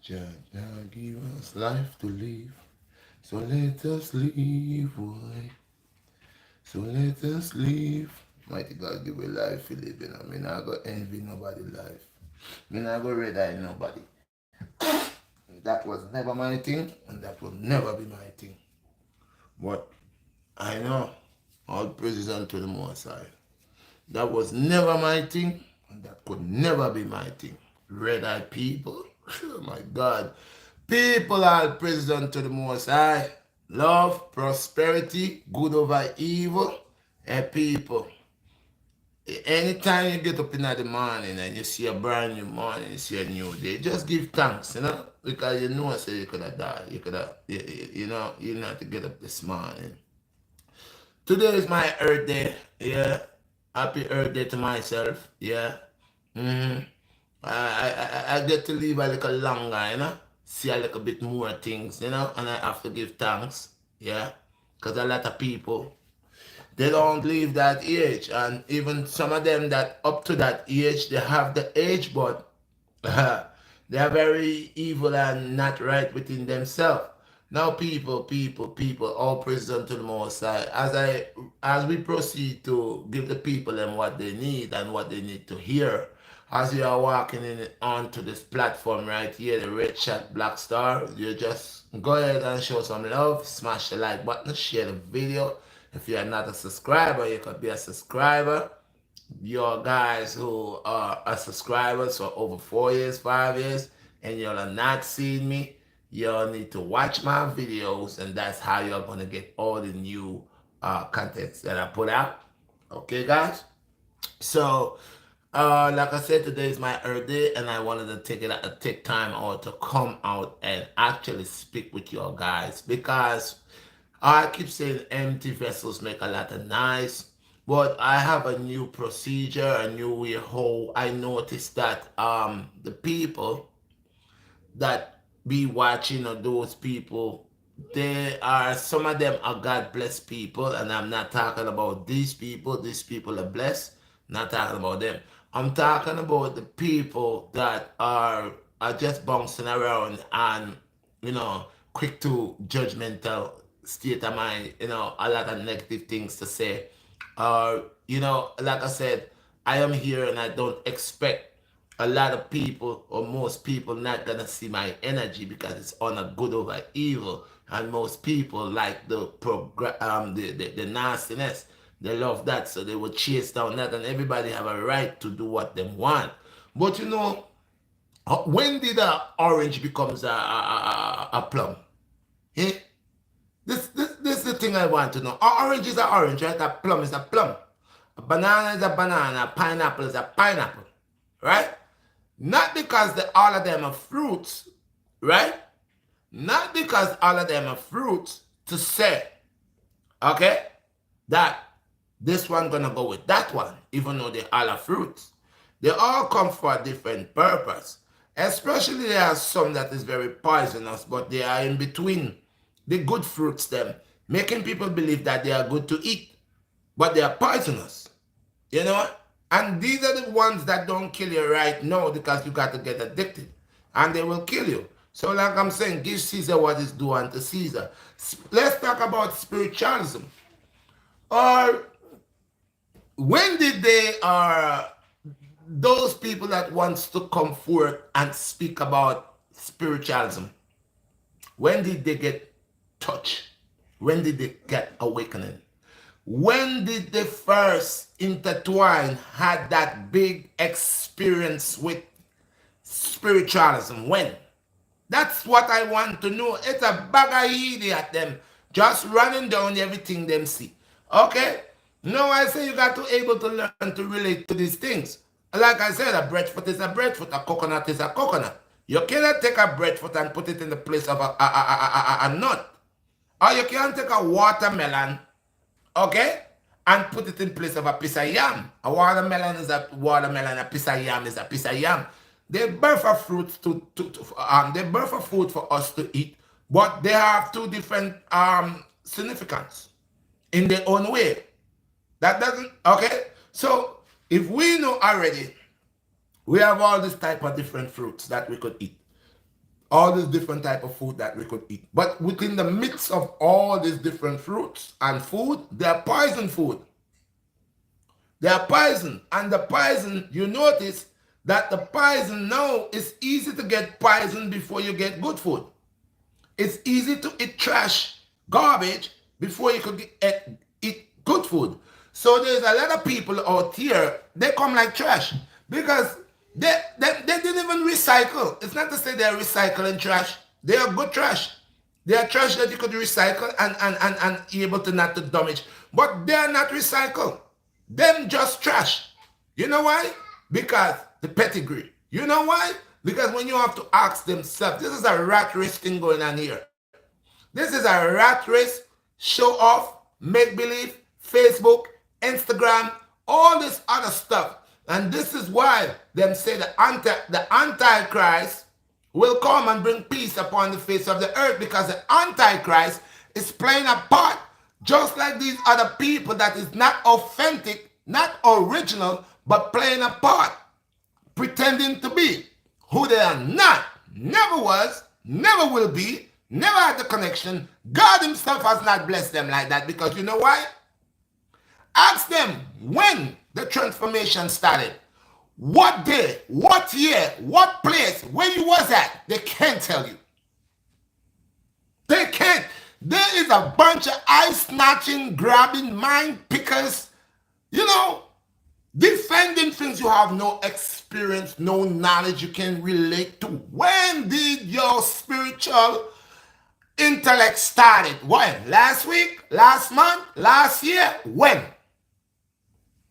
Jah give us life to live. So let us live, boy. So let us live. Mighty God give me life to live, you know. Me not go envy nobody life. Me not go red eye nobody. That was never my thing, and that will never be my thing. But I know all praises unto the Most High. That was never my thing, and that could never be my thing. Red eye people, oh my God. People are praises unto the Most High. Love, prosperity, good over evil, and people. Anytime you get up in the morning and you see a brand new morning, you see a new day, just give thanks, you know, because you know, say you could have died, you could have, you know, you not to get up this morning. Today is my Earth Day, yeah. Happy Earth Day to myself, yeah. Mm-hmm. I get to live a little longer, you know, see a little bit more things, you know, and I have to give thanks, yeah, because a lot of people they don't leave that age, and even some of them that up to that age, they have the age, but they are very evil and not right within themselves. Now, people, all praise unto the Most High. As we proceed to give the people them what they need and what they need to hear, as you are walking in onto this platform right here, the Red Shot Black Star, you just go ahead and show some love, smash the like button, share the video. If you are not a subscriber, you could be a subscriber. Your guys who are subscribers for over 4 years, 5 years, and you're not seeing me, you'll need to watch my videos, and that's how you're gonna get all the new contents that I put out. Okay, guys. So, like I said, today is my Earth Day, and I wanted to take time out to come out and actually speak with you guys because I keep saying empty vessels make a lot of noise, but I have a new procedure, a new way how I noticed that the people that be watching or those people, they are some of them are God blessed people, and I'm not talking about these people. These people are blessed. Not talking about them. I'm talking about the people that are just bouncing around and quick to judgmental state of mind. A lot of negative things to say. Like I said, I am here and I don't expect a lot of people or most people not gonna see my energy because it's on a good over evil, and most people like the nastiness. They love that, so they will chase down that, and everybody have a right to do what they want. But when did a orange becomes a plum? Eh? This is the thing I want to know. A orange is a orange, right? A plum is a plum. A banana is a banana. A pineapple is a pineapple, right? Not because all of them are fruits, right? Not because all of them are fruits to say, okay, that this one gonna go with that one, even though they all are fruits. They all come for a different purpose. Especially there are some that is very poisonous, but they are in between the good fruits them, making people believe that they are good to eat, but they are poisonous. You know what? And these are the ones that don't kill you right now because you got to get addicted. And they will kill you. So like I'm saying, give Caesar what is due unto Caesar. Let's talk about spiritualism. Or when did those people that wants to come forth and speak about spiritualism, when did they get touched? When did they get awakening? When did they first intertwine, had that big experience with spiritualism? When? That's what I want to know. It's a bag of idiot them just running down everything them see. Okay? Now I say you got to able to learn to relate to these things. Like I said, a breadfruit is a breadfruit, a coconut is a coconut. You cannot take a breadfruit and put it in the place of a nut. Or you can't take a watermelon, okay, and put it in place of a piece of yam. A watermelon is a watermelon, a piece of yam is a piece of yam. They birth a fruit they birth a food for us to eat, but they have two different significance in their own way. That doesn't okay. So if we know already, we have all this type of different fruits that we could eat. All these different type of food that we could eat. But within the midst of all these different fruits and food, they are poison food. They are poison. And the poison, you notice that the poison now is easy to get poison before you get good food. It's easy to eat trash, garbage, before you could eat good food. So there's a lot of people out here, they come like trash because they didn't even recycle. It's not to say they're recycling trash. They are good trash. They are trash that you could recycle and able to not to damage. But they are not recycled. Them just trash. You know why? Because the pedigree. You know why? Because when you have to ask themselves, this is a rat race thing going on here. This is a rat race, show off, make believe, Facebook, Instagram, all this other stuff. And this is why them say the Antichrist will come and bring peace upon the face of the earth, because the Antichrist is playing a part just like these other people that is not authentic, not original, but playing a part, pretending to be who they are not, never was, never will be, never had the connection. God himself has not blessed them like that, because you know why? Ask them when the transformation started. What day, what year, what place, where you was at. They can't tell you. They can't. There is a bunch of eye-snatching, grabbing, mind pickers, you know, defending things you have no experience, no knowledge you can relate to. When did your spiritual intellect started? When? Last week? Last month? Last year? When?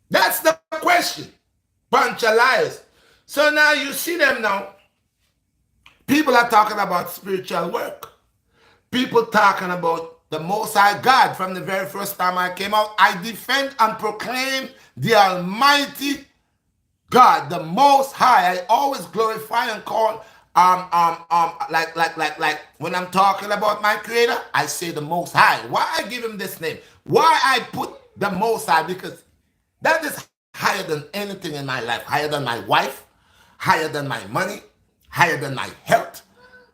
That's the question. Bunch of liars. So now you see them now. People are talking about spiritual work. People talking about the Most High God. From the very first time I came out, I defend and proclaim the Almighty God, the Most High. I always glorify and call like when I'm talking about my Creator, I say the Most High. Why I give him this name? Why I put the Most High? Because that is higher than anything in my life. Higher than my wife, higher than my money, higher than my health,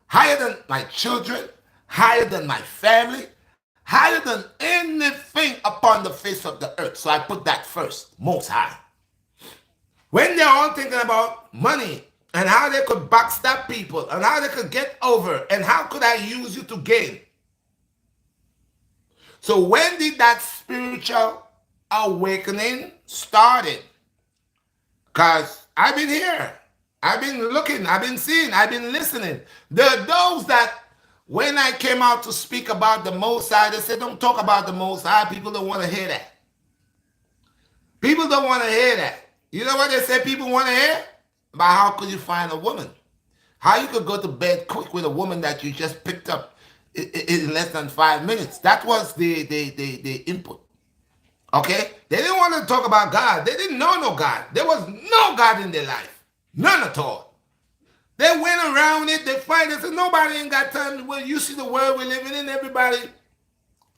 higher than my children, higher than my family, higher than anything upon the face of the earth. So I put that first, Most High. When they're all thinking about money and how they could backstab people and how they could get over and how could I use you to gain. So when did that spiritual awakening started? Because I've been here. I've been looking. I've been seeing. I've been listening. There are those that when I came out to speak about the Most High, they said, don't talk about the Most High. People don't want to hear that. People don't want to hear that. You know what they say people want to hear? About how could you find a woman? How you could go to bed quick with a woman that you just picked up in less than 5 minutes. That was the input. Okay? They didn't want to talk about God. They didn't know no God. There was no God in their life. None at all. They went around it. They find it. Said, nobody ain't got time. Well, you see the world we're living in. Everybody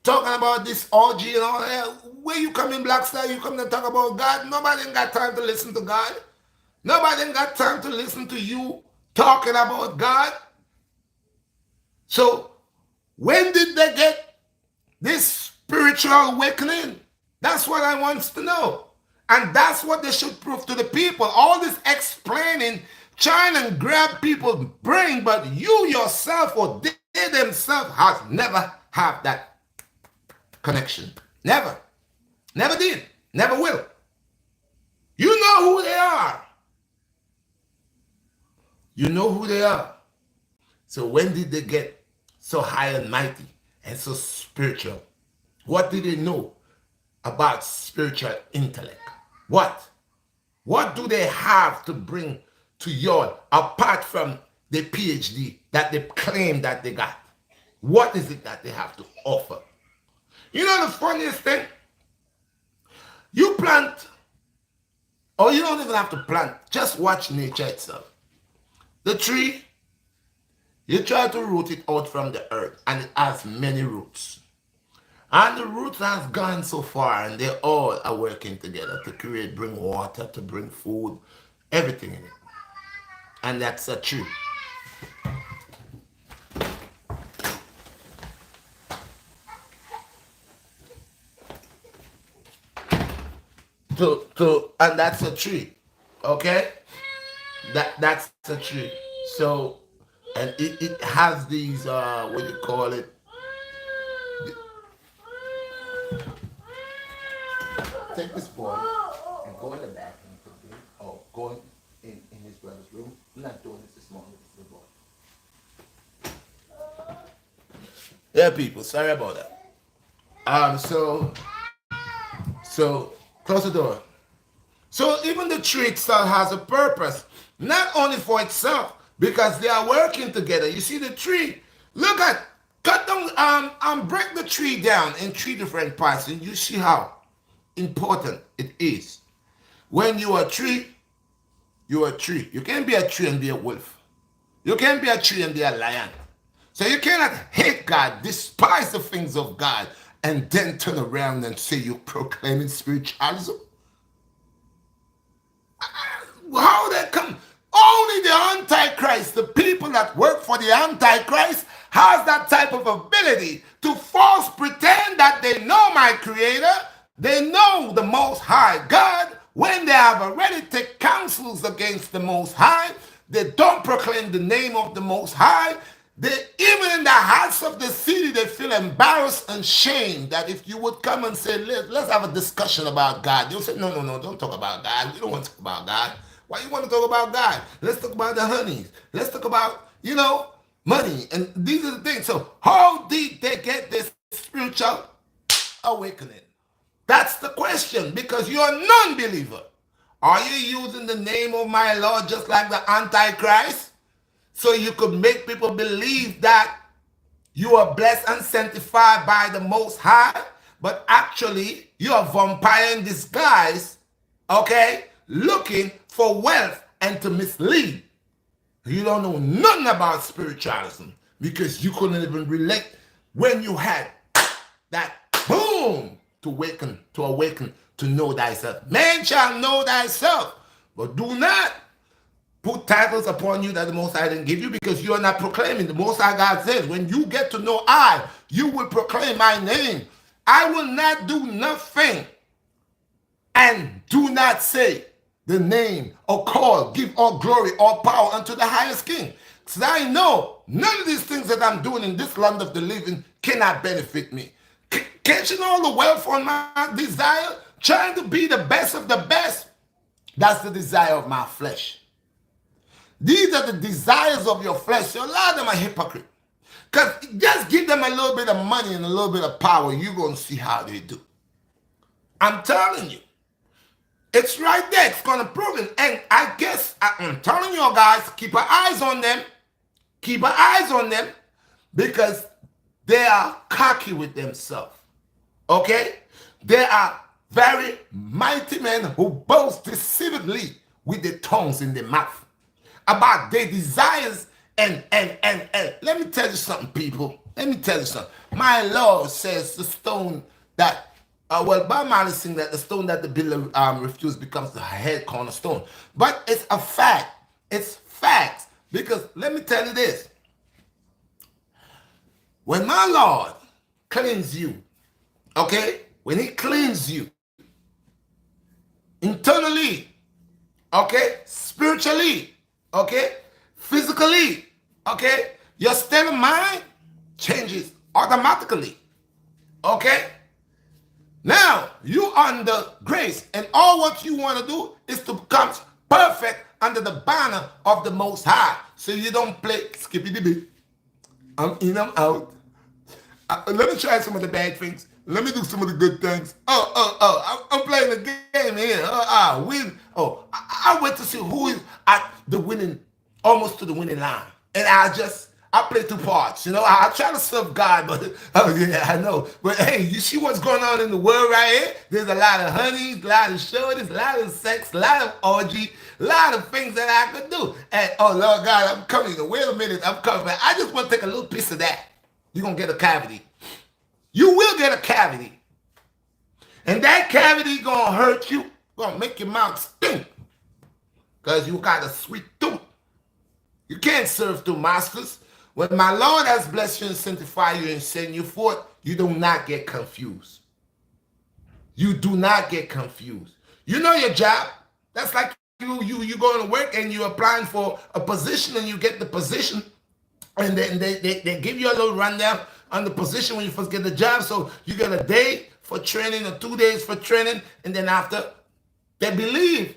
talking about this orgy and all that. Where you come in, BlackStar, you come to talk about God. Nobody ain't got time to listen to God. Nobody ain't got time to listen to you talking about God. So when did they get this spiritual awakening? That's what I want to know. And that's what they should prove to the people. All this explaining, trying to grab people's brain, but you yourself or they themselves has never have that connection. Never. Never did. Never will. You know who they are. You know who they are. So when did they get so high and mighty and so spiritual? What did they know about spiritual intellect? What? What do they have to bring to y'all apart from the PhD that they claim that they got? What is it that they have to offer? You know the funniest thing? You plant, or you don't even have to plant, just watch nature itself. The tree, you try to root it out from the earth and it has many roots. And the roots have gone so far and they all are working together to create, bring water, to bring food, everything in it. And that's a tree. and that's a tree. Okay? That's a tree. So and it has these what do you call it? Take this boy and go in the bathroom quickly. Oh, go in his brother's room. I'm not doing this morning. This is the boy. Yeah, people. Sorry about that. So close the door. So even the tree itself has a purpose, not only for itself, because they are working together. You see the tree. Look at cut down break the tree down in three different parts, and you see how important it is. When you are a tree, you are a tree. You can't be a tree and be a wolf. You can't be a tree and be a lion. So you cannot hate God, despise the things of God, and then turn around and say you're proclaiming spiritualism. How that come? Only the Antichrist, the people that work for the Antichrist, has that type of ability to false pretend that they know my Creator, they know the Most High God, when they have already taken counsels against the Most High. They don't proclaim the name of the Most High. They, even in the hearts of the city, they feel embarrassed and shamed that if you would come and say, let's have a discussion about God, they'll say, no, don't talk about God. We don't want to talk about God. Why you want to talk about God? Let's talk about the honeys. Let's talk about, money. And these are the things. So how did they get this spiritual awakening? That's the question, because you're a non-believer. Are you using the name of my Lord just like the Antichrist? So you could make people believe that you are blessed and sanctified by the Most High, but actually you are a vampire in disguise, okay, looking for wealth and to mislead. You don't know nothing about spiritualism because you couldn't even relate when you had that boom to awaken to know thyself. Man shall know thyself, but do not put titles upon you that the Most High didn't give you, because you are not proclaiming. The Most High God says, when you get to know I, you will proclaim my name. I will not do nothing and do not say the name or call, give all glory, all power unto the highest King. Because I know none of these things that I'm doing in this land of the living cannot benefit me. Catching all the wealth on my desire, trying to be the best of the best, that's the desire of my flesh. These are the desires of your flesh. So a lot of them are hypocrite. Because just give them a little bit of money and a little bit of power, you're going to see how they do. I'm telling you. It's right there. It's going to prove it. And I guess I'm telling you guys, keep our eyes on them. Keep our eyes on them, because they are cocky with themselves. Okay? They are very mighty men who boast deceivably with their tongues in their mouth about their desires and let me tell you something, people. Let me tell you something. My Lord says the stone that Bob Marley sing that the stone that the builder refused becomes the head cornerstone. But it's a fact. It's facts. Because let me tell you this. When my Lord cleans you, okay? When he cleans you internally, okay? Spiritually, okay, physically, okay, your state of mind changes automatically, okay? Now, you under grace, and all what you want to do is to become perfect under the banner of the Most High, so you don't play skippy-dibby. I'm in, I'm out. Let me try some of the bad things. Let me do some of the good things. I'm playing the game here. Win. I wait to see who is at the winning, almost to the winning line. And I play two parts. I try to serve God, but I know. But hey, you see what's going on in the world right here? There's a lot of honeys, a lot of shorties, a lot of sex, a lot of orgy, a lot of things that I could do. And oh Lord God, I'm coming. Wait a minute, I'm coming. I just want to take a little piece of that. You're going to get a cavity. You will get a cavity. And that cavity going to hurt you. Going to make your mouth stink. Because you got a sweet tooth. You can't serve two masters. When my Lord has blessed you and sanctified you and sent you forth, you do not get confused. You do not get confused. You know your job. That's like you going to work and you're applying for a position and you get the position, and then they give you a little rundown on the position when you first get the job. So you get a day for training or 2 days for training, and then after they believe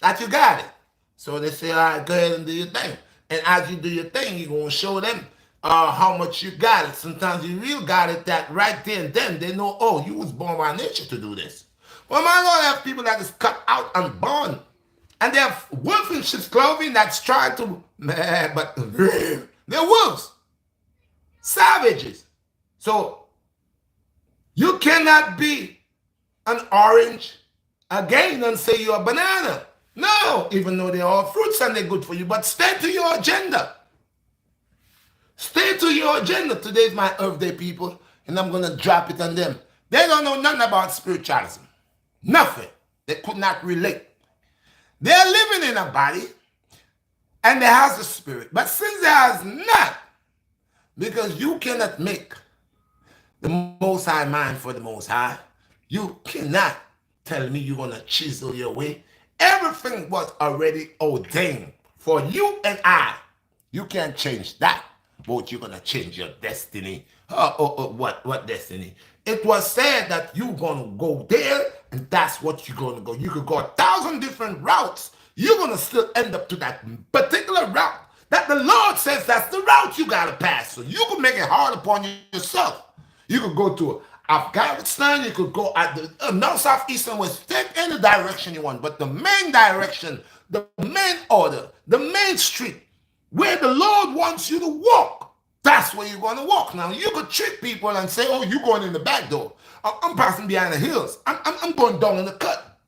that you got it. So they say, all right, go ahead and do your thing. And as you do your thing, you're going to show them how much you got it. Sometimes you really got it that right there and then they know, oh, you was born by nature to do this. Well, my Lord, I have people that is cut out and born. And they have wolf in sheep's clothing that's trying to, but they're wolves, savages. So you cannot be an orange again and say you're a banana. No, even though they're all fruits and they're good for you, but stay to your agenda. Stay to your agenda. Today's my Earth Day, people, and I'm going to drop it on them. They don't know nothing about spiritualism. Nothing. They could not relate. They're living in a body, and they has a spirit. But since they has not, because you cannot make the Most High mind for the Most High, you cannot tell me you're going to chisel your way. Everything was already ordained for you and I. You can't change that, but you're going to change your destiny. What destiny? It was said that you're going to go there, and that's what you're going to go. You could go 1,000 different routes. You're going to still end up to that particular route that the Lord says that's the route you got to pass. So you can make it hard upon yourself. You could go to Afghanistan, you could go at the north, south, east, and west. Take any direction you want, but the main direction, the main order, the main street, where the Lord wants you to walk, that's where you're going to walk. Now, you could trick people and say, oh, you're going in the back door. I'm passing behind the hills. I'm going down in the cut.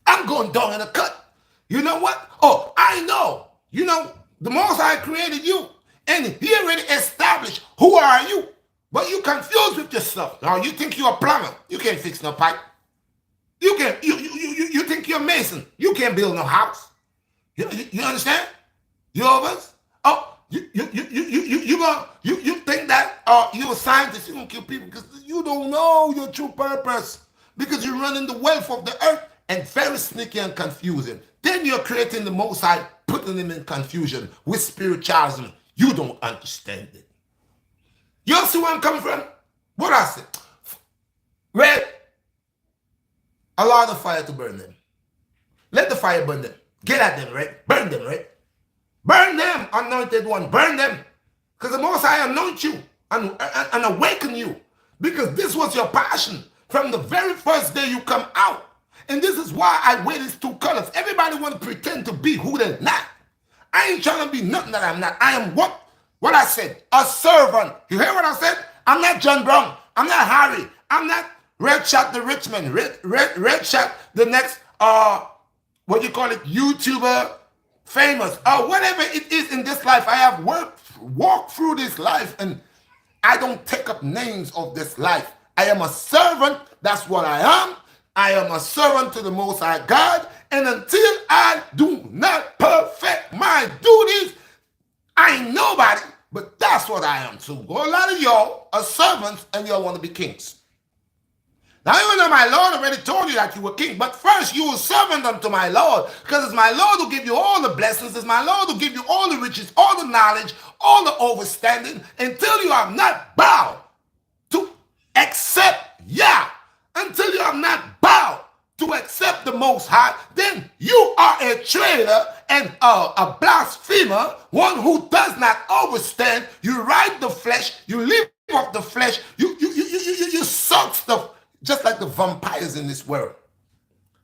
I'm going down in the cut. You know what? Oh, I know. You know, the Most High created you, and He already established who are you. But you confused with yourself. Now you think you're a plumber. You can't fix no pipe. You think you're a mason. You can't build no house. You understand? You overs? Oh, you think that you're a scientist, you're gonna kill people because you don't know your true purpose. Because you're running the wealth of the earth and very sneaky and confusing. Then you're creating the Most High, putting them in confusion with spiritualism. You don't understand it. You see where I'm coming from? What I said? Red, allow the fire to burn them. Let the fire burn them. Get at them, right? Burn them, right? Burn them, anointed one. Burn them. Because the Most High anoint you and awaken you. Because this was your passion from the very first day you come out. And this is why I wear these two colors. Everybody want to pretend to be who they're not. I ain't trying to be nothing that I'm not. I am what I said, a servant. You hear what I said? I'm not John Brown. I'm not Harry. I'm not Redshot the Richmond. Redshot the next, what you call it, YouTuber, famous, or whatever it is in this life. I have walked through this life, and I don't take up names of this life. I am a servant. That's what I am. I am a servant to the Most High God. And until I do not perfect my duties, I ain't nobody, but that's what I am too. A lot of y'all are servants and y'all want to be kings. Now, even though my Lord already told you that you were king, but first you were servant unto my Lord, because it's my Lord who give you all the blessings, it's my Lord who give you all the riches, all the knowledge, all the overstanding, until you have not bowed to accept Yah, until you have not bowed to accept the Most High, then you are a traitor and a blasphemer, one who does not understand. You ride the flesh, you live off the flesh, you suck stuff, just like the vampires in this world.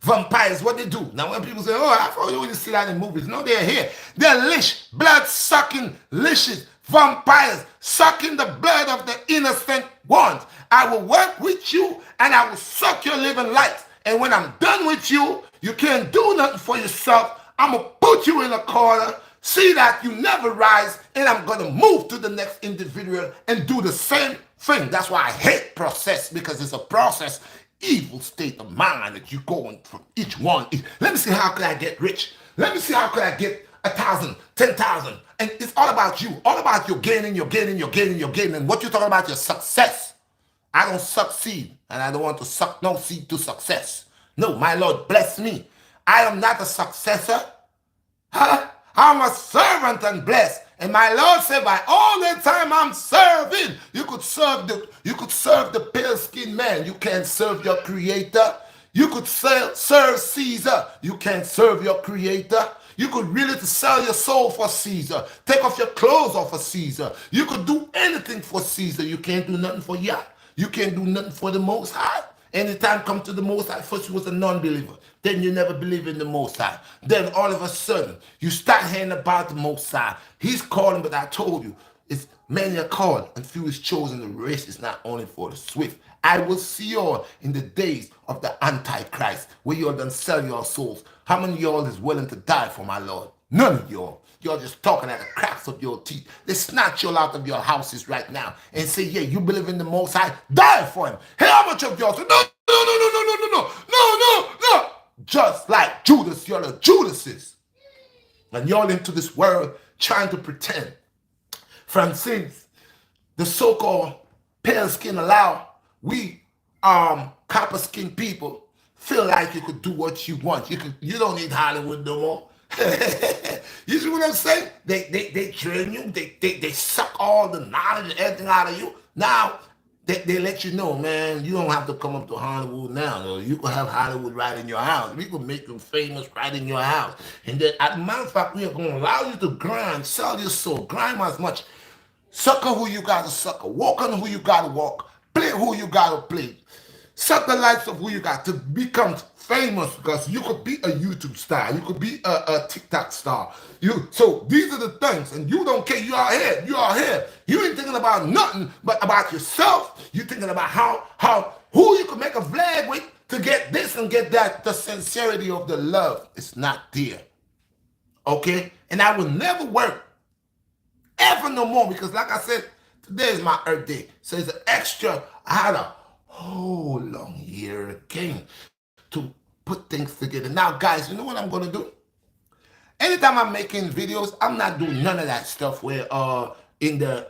Vampires, what they do. Now when people say, oh, I thought you only see that in movies. No, they're here. They're lish, blood-sucking, licious vampires, sucking the blood of the innocent ones. I will work with you and I will suck your living life. And when I'm done with you, you can't do nothing for yourself. I'm going to put you in a corner, see that you never rise, and I'm going to move to the next individual and do the same thing. That's why I hate process, because it's a process, evil state of mind that you're going from each one. Let me see how could I get rich. Let me see how could I get 1,000, 10,000. And it's all about you. All about you gaining, you're gaining, you're gaining, you're gaining. And what you're talking about, your success. I don't succeed, and I don't want to suck no seed to success. No, my Lord bless me. I am not a successor. Huh? I'm a servant and blessed. And my Lord said, by all the time I'm serving, you could serve the pale-skinned man. You can't serve your creator. You could serve Caesar. You can't serve your creator. You could really sell your soul for Caesar. Take off your clothes off of Caesar. You could do anything for Caesar. You can't do nothing for Yah. You can't do nothing for the Most High. Anytime come to the Most High, first you was a non-believer. Then you never believe in the Most High. Then all of a sudden, you start hearing about the Most High. He's calling, but I told you, it's many are called and few is chosen. The race is not only for the swift. I will see you all in the days of the Antichrist, where you're going to sell your souls. How many of y'all is willing to die for my Lord? None of y'all. You're just talking at the cracks of your teeth. They snatch you all out of your houses right now and say, yeah, you believe in the Most High, die for him. Hey, how much of y'all say, no, no, no, no, no, no, no, no, no, no, no. Just like Judas, you're the Judases. And y'all into this world trying to pretend. Francis, the so-called pale skin allow, we copper skin people feel like you could do what you want. You don't need Hollywood no more. You see what I'm saying? They train you, they suck all the knowledge and everything out of you. Now they let you know, man, you don't have to come up to Hollywood now. Though. You can have Hollywood right in your house. We can make you famous right in your house. And then, as a matter of fact, we are going to allow you to grind, sell your soul, grind as much. Sucker who you got to sucker, walk on who you got to walk, play who you got to play. Suck the lights of who you got to become famous, because you could be a YouTube star, you could be a TikTok star. So these are the things, and you don't care. You are here. You are here. You ain't thinking about nothing but about yourself. You thinking about who you could make a flag with to get this and get that. The sincerity of the love is not there. Okay, and I will never work ever no more, because like I said, today is my Earth Day, so it's an extra. I had a whole long year again to put things together. Now, guys, you know what I'm going to do? Anytime I'm making videos, I'm not doing none of that stuff where in the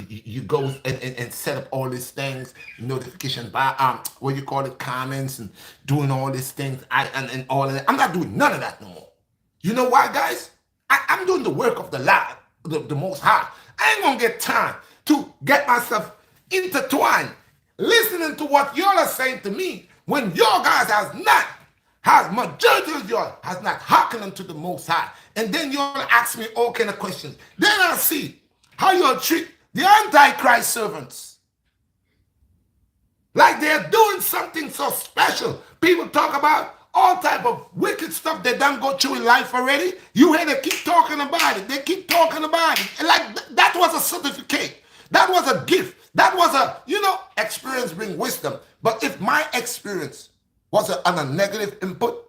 you go and set up all these things, notification by what you call it, comments, and doing all these things and all of that. I'm not doing none of that no more. You know why, guys? I'm doing the work of the Lord, the Most High. I ain't gonna get time to get myself intertwined listening to what y'all are saying to me when y'all guys majority of y'all has not hearkened unto the Most High. And then y'all ask me all kind of questions. Then I see how y'all treat the Antichrist servants. Like they're doing something so special. People talk about all type of wicked stuff they done go through in life already. You hear they keep talking about it. They keep talking about it. And like that was a certificate. That was a gift. That was a, experience brings wisdom. But if my experience was on a negative input,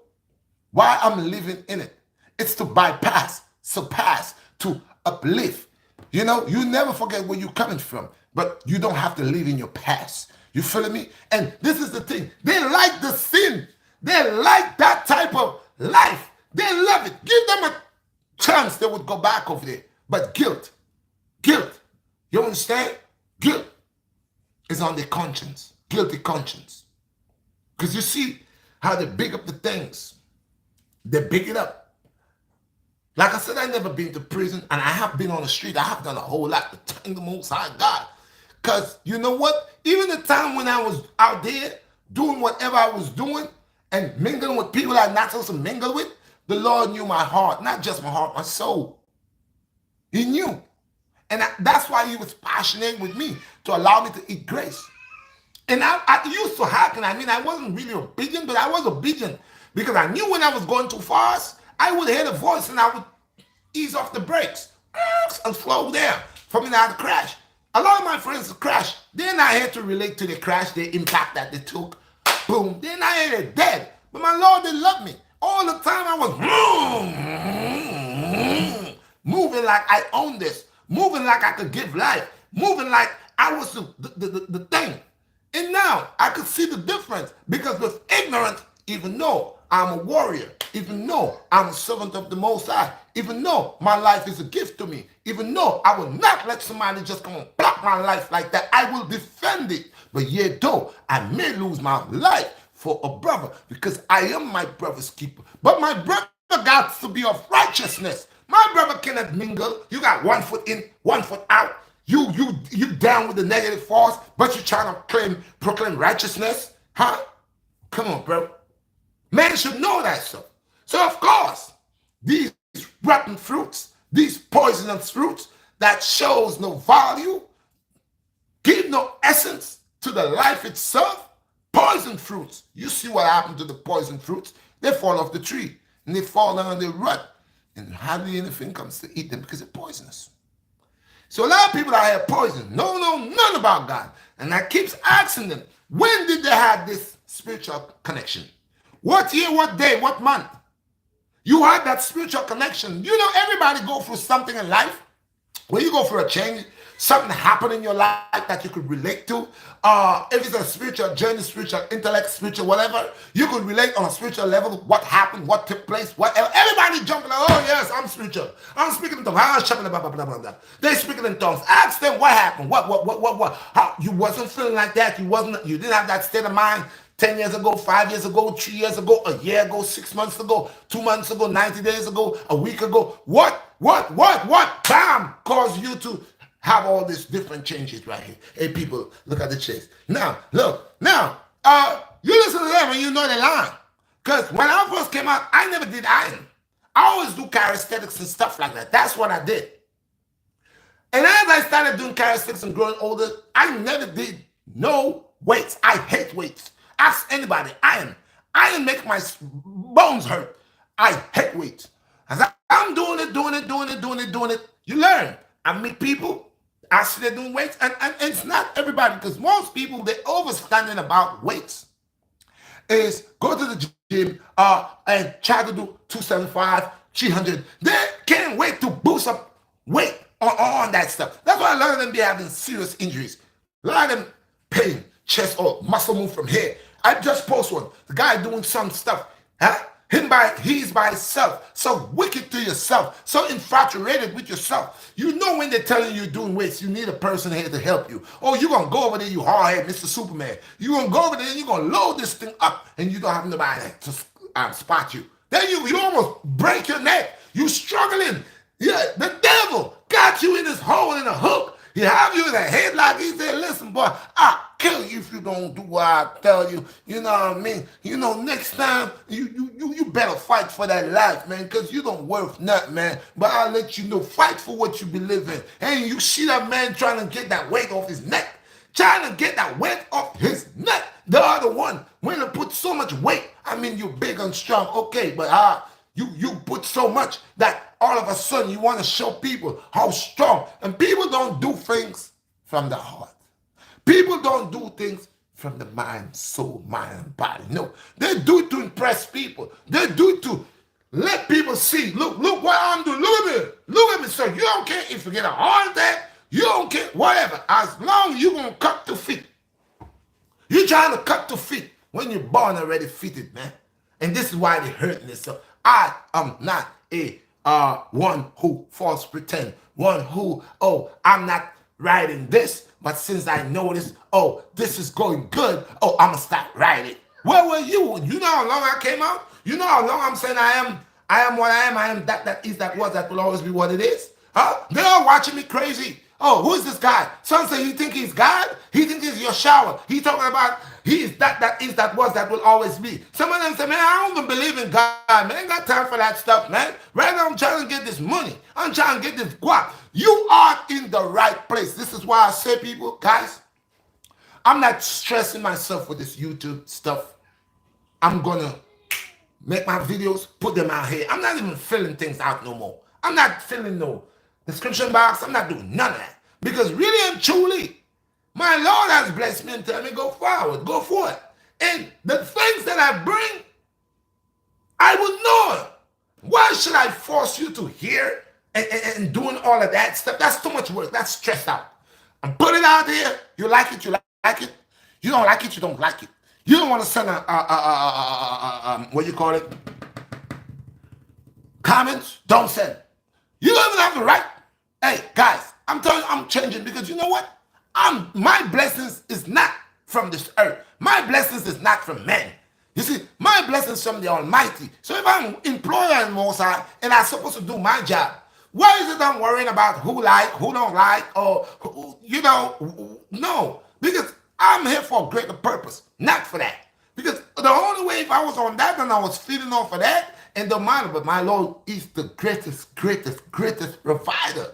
why I'm living in it? It's to bypass, surpass, to uplift. You never forget where you're coming from, but you don't have to live in your past. You feeling me? And this is the thing. They like the sin. They like that type of life. They love it. Give them a chance, they would go back over there. But guilt, you understand? Guilt is on their conscience, guilty conscience. Because you see how they big up the things. They big it up. Like I said, I've never been to prison, and I have been on the street. I have done a whole lot to thank the Most High God. Because you know what? Even the time when I was out there doing whatever I was doing and mingling with people I'm not supposed to mingle with, the Lord knew my heart, not just my heart, my soul. He knew. And that's why he was passionate with me to allow me to eat grace. And I used to hearken. I wasn't really obedient, but I was obedient because I knew when I was going too fast, I would hear the voice and I would ease off the brakes and slow down for me not to crash. A lot of my friends crash. They're not here to relate to the crash, the impact that they took. Boom. They're not here, they're dead. But my Lord, they love me. All the time I was moving like I own this. Moving like I could give life. Moving like I was the thing. And now I could see the difference because with ignorance, even though I'm a warrior, even though I'm a servant of the Most High, even though my life is a gift to me, even though I will not let somebody just come and block my life like that, I will defend it. But yet though I may lose my life for a brother because I am my brother's keeper. But my brother got to be of righteousness. My brother cannot mingle. You got 1 foot in, 1 foot out. You down with the negative force, but you trying to proclaim righteousness, huh? Come on, bro. Man should know that stuff. So of course, these rotten fruits, these poisonous fruits that shows no value, give no essence to the life itself. Poison fruits. You see what happened to the poison fruits? They fall off the tree and they fall down and they rot. And hardly anything comes to eat them because they're poisonous. So a lot of people out here poison. No, none about God. And I keeps asking them, when did they have this spiritual connection? What year, what day, what month? You had that spiritual connection. You know, everybody go through something in life. When you go for a change, something happened in your life that you could relate to. If it's a spiritual journey, spiritual intellect, spiritual whatever, you could relate on a spiritual level what happened, what took place, whatever. Everybody jumping like, oh yes, I'm spiritual. I'm speaking in tongues. They're speaking in tongues. Ask them what happened. What? How you wasn't feeling like that. You didn't have that state of mind 10 years ago, 5 years ago, 3 years ago, a year ago, 6 months ago, 2 months ago, 90 days ago, a week ago. What? Bam! Caused you to have all these different changes right here. Hey, people, look at the chase. Now, look. Now, you listen to them and you know the line. Because when I first came out, I never did iron. I always do calisthenics and stuff like that. That's what I did. And as I started doing calisthenics and growing older, I never did no weights. I hate weights. Ask anybody. Iron make my bones hurt. I hate weights. As I'm doing it, you learn. I meet people, I see they're doing weights, and it's not everybody, because most people, they're overstanding about weights. Is go to the gym and try to do 275, 300. They can't wait to boost up weight on that stuff. That's why a lot of them be having serious injuries. A lot of them pain, chest or muscle move from here. I just post one. The guy doing some stuff. Huh? He's by himself. So wicked to yourself. So infatuated with yourself. You know when they're telling you you're doing weights, you need a person here to help you. Oh, you're going to go over there, you hard-head Mr. Superman. You're going to go over there and you're going to load this thing up and you don't have nobody to spot you. Then you almost break your neck. You struggling. Yeah, the devil got you in this hole in a hook. He have you in a headlock. He said, listen, boy, I'll kill you if you don't do what I tell you. You know what I mean? You know, next time, you better fight for that life, man, because you don't worth nothing, man. But I'll let you know, fight for what you believe in. And you see that man trying to get that weight off his neck. Trying to get that weight off his neck. The other one, when you put so much weight, I mean, you're big and strong, okay, but you put so much that all of a sudden you want to show people how strong. And people don't do things from the heart. People don't do things from the mind, soul, mind, and body. No, they do it to impress people. They do it to let people see. Look what I'm doing. Look at me, sir. You don't care if you get a heart attack. You don't care, whatever. As long as you're going to cut to fit. You're trying to cut to fit when you're born already fitted, man. And this is why they're hurting themselves. I am not a one who false pretend. One who, I'm not writing this, but since I know this, this is going good, I'm going to start writing. Where were you? You know how long I came out? You know how long I'm saying I am what I am that is, that was, that will always be what it is? Huh? They're all watching me crazy. Oh, who is this guy? Some say you think he's God? He thinks he's your shower. He's talking about he is that is, that was, that will always be. Some of them say, man, I don't even believe in God, man. I ain't got time for that stuff, man. Right now I'm trying to get this money. I'm trying to get this guap. You are in the right place. This is why I say, people, guys, I'm not stressing myself with this YouTube stuff. I'm going to make my videos, put them out here. I'm not even filling things out no more. I'm not filling no description box. I'm not doing none of that. Because really and truly, my Lord has blessed me and tell me go forward, go forward. And the things that I bring, I would know. Why should I force you to hear and doing all of that stuff? That's too much work. That's stressed out. And put it out there. You like it, you like it. You don't like it, you don't like it. You don't want to send what you call it? Comments? Don't send. You don't even have the right. Hey, guys, I'm telling you, I'm changing because you know what? My blessings is not from this earth. My blessings is not from men. promise from the Almighty. So if I'm employer in Most High and I'm supposed to do my job, why is it I'm worrying about who like, who don't like, or who, you know, no. Because I'm here for a greater purpose, not for that. Because the only way if I was on that and I was feeding off of that, and don't matter, but my Lord is the greatest provider.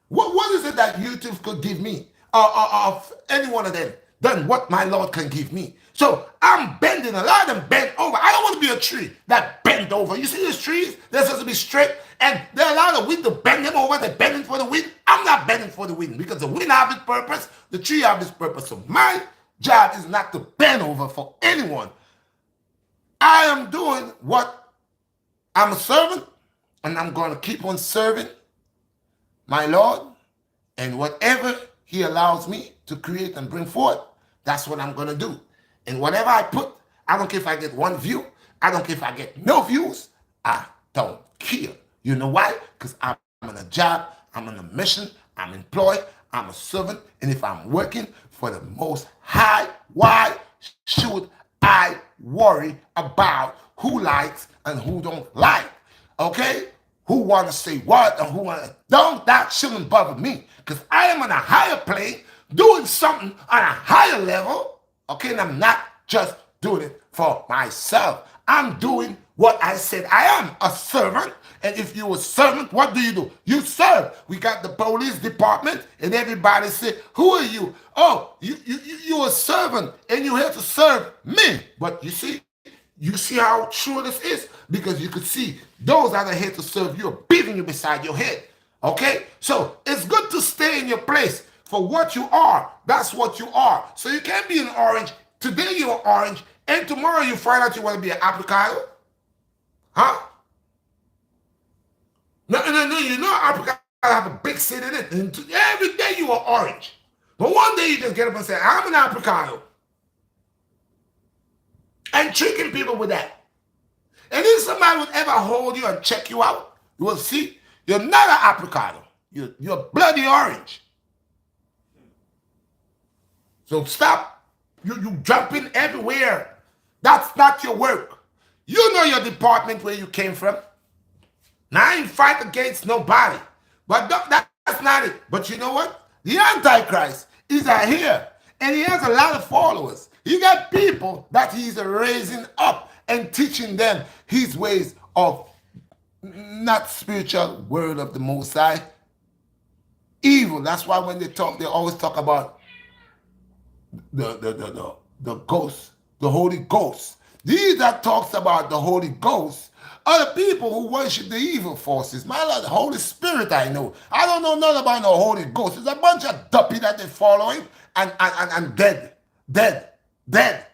What is it that YouTube could give me? Of any one of them than what my Lord can give me. So I'm bending, a lot of them bend over. I don't want to be a tree that bend over. You see these trees? They're supposed to be straight, and there are a lot of wind to bend them over. They're bending for the wind. I'm not bending for the wind because the wind have its purpose, the tree have its purpose. So my job is not to bend over for anyone. I am doing what I'm a servant, and I'm going to keep on serving my Lord, and whatever he allows me to create and bring forth, that's what I'm going to do. And whatever I put, I don't care if I get 1 view, I don't care if I get no views, I don't care. You know why? Because I'm on a job, I'm on a mission, I'm employed, I'm a servant, and if I'm working for the Most High, why should I worry about who likes and who don't like? Okay? Who want to say what and who want to... Don't, that shouldn't bother me because I am on a higher plane doing something on a higher level, okay? And I'm not just doing it for myself. I'm doing what I said. I am a servant, and if you're a servant, what do? You serve. We got the police department, and everybody say, who are you? Oh, you're a servant, and you're here to serve me. But you see how true this is? Because you could see those that are here to serve you are beating you beside your head. Okay? So it's good to stay in your place for what you are. That's what you are. So you can't be an orange. Today you're orange, and tomorrow you find out you want to be an apricot. Huh? No. You know apricot have a big seed in it. And every day you are orange. But one day you just get up and say, I'm an apricot. And tricking people with that. And if somebody would ever hold you and check you out, you will see you're not an apricot. You're bloody orange. So stop. You jumping everywhere. That's not your work. You know your department where you came from. Now I ain't fight against nobody. But that's not it. But you know what? The Antichrist is here. And he has a lot of followers. You got people that he's raising up and teaching them his ways of not spiritual word of the Most High. Evil. That's why when they talk, they always talk about the ghost, the Holy Ghost. These that talks about the Holy Ghost are the people who worship the evil forces. My Lord, the Holy Spirit I know. I don't know nothing about no Holy Ghost. It's a bunch of duppy that they following and dead.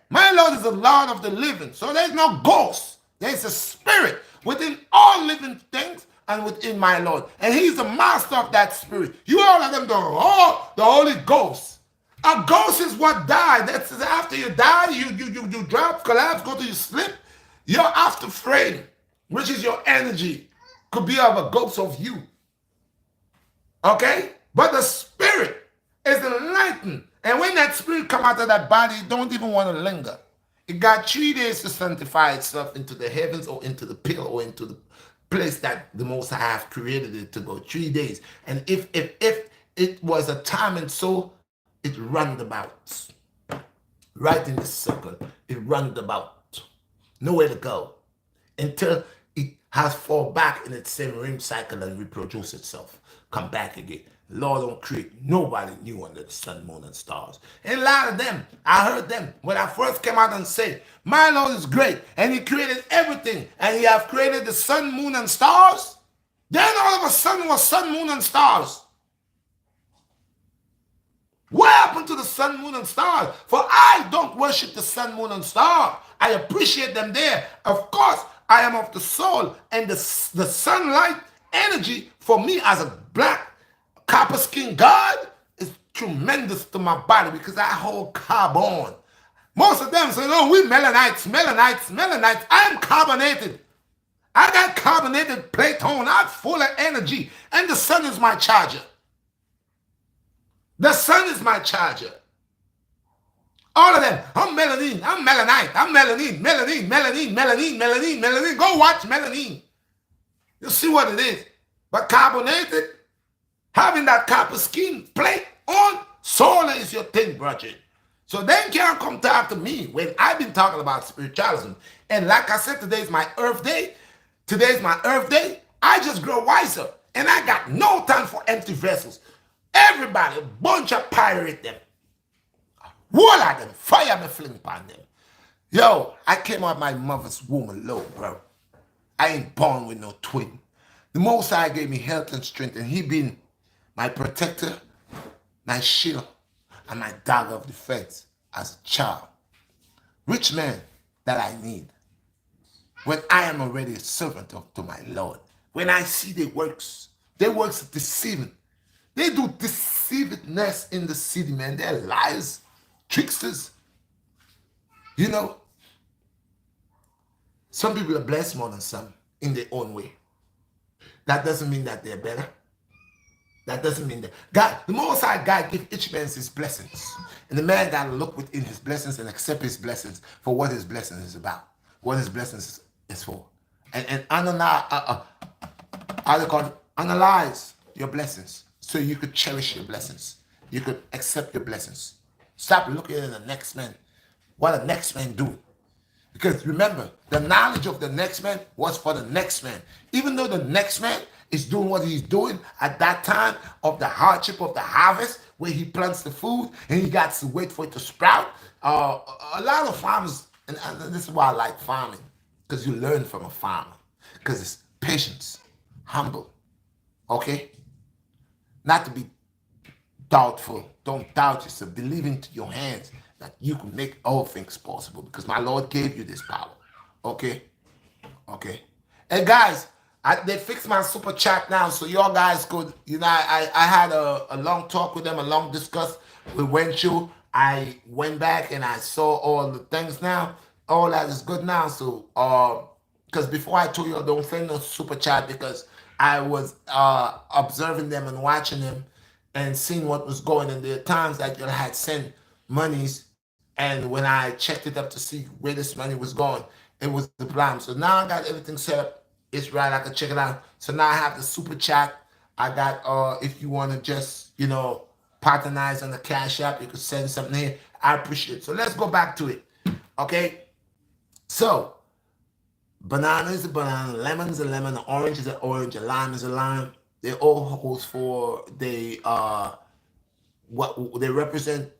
My Lord is the Lord of the living. So there's no ghost. There's a spirit within all living things and within my Lord. And he's the master of that spirit. You all of them don't, the Holy Ghost. A ghost is what died. That's after you die, you drop, collapse, go to your sleep. Your after frame, which is your energy, could be of a ghost of you. Okay? But the spirit is enlightened. And when that spirit come out of that body, it don't even want to linger. It got 3 days to sanctify itself into the heavens or into the pit or into the place that the Most High have created it to go. 3 days. And if it was a time and so, it runned about. Right in the circle. It runned about. Nowhere to go. Until it has fall back in its same rim cycle and reproduce itself. Come back again. Lord don't create nobody new under the sun, moon, and stars. And a lot of them, I heard them when I first came out and said, my Lord is great, and he created everything, and he have created the sun, moon, and stars. Then all of a sudden it was sun, moon, and stars. What happened to the sun, moon, and stars? For I don't worship the sun, moon, and stars. I appreciate them there. Of course, I am of the soul, and the sunlight energy for me as a black copper skin God is tremendous to my body because I hold carbon. Most of them say, no, we melanites. I am carbonated. I got carbonated Platon. I'm full of energy. And the sun is my charger. The sun is my charger. All of them. I'm melanin. I'm melanite. I'm melanin. Melanin. Melanin. Melanin. Melanin. Melanin. Go watch melanin. You'll see what it is. But carbonated, having that copper skin plate on, solar is your thing, brother. So then can't come talk to me when I've been talking about spiritualism. And like I said, today's my Earth Day. Today's my Earth Day. I just grow wiser. And I got no time for empty vessels. Everybody, bunch of pirate them. Wall at them. Fire me fling upon them. Yo, I came out my mother's womb alone, bro. I ain't born with no twin. The Most High gave me health and strength, and he been my protector, my shield, and my dog of defense as a child. Rich man that I need. When I am already a servant to my Lord. When I see their works deceiving. They do deceivedness in the city, man. They're liars, tricksters. You know, some people are blessed more than some in their own way. That doesn't mean that they're better. That doesn't mean that. God, the Most High God gives each man his blessings. And the man got to look within his blessings and accept his blessings for what his blessing is about. What his blessings is for. And analyze your blessings so you could cherish your blessings. You could accept your blessings. Stop looking at the next man. What the next man do. Because remember, the knowledge of the next man was for the next man. Even though the next man is doing what he's doing at that time of the hardship of the harvest, where he plants the food and he got to wait for it to sprout. A lot of farmers, and this is why I like farming, because you learn from a farmer. Because it's patience, humble, okay? Not to be doubtful. Don't doubt yourself. Believe into your hands that you can make all things possible because my Lord gave you this power. Okay? Okay. And guys, they fixed my super chat now, so y'all guys could, you know, I had a long talk with them, a long discuss. We went through. I went back and I saw all the things now. All that is good now. So, because before I told you, don't send no super chat because I was observing them and watching them and seeing what was going. And there are times that you had sent monies, and when I checked it up to see where this money was going, it was the plan. So now I got everything set up. It's right. I can check it out. So now I have the super chat. I got if you want to just, you know, patronize on the Cash App, you could send something here. I appreciate it. So let's go back to it. Okay. So banana is a banana, lemon is a lemon, orange is an orange, a lime is a lime. They all holds for what they represent,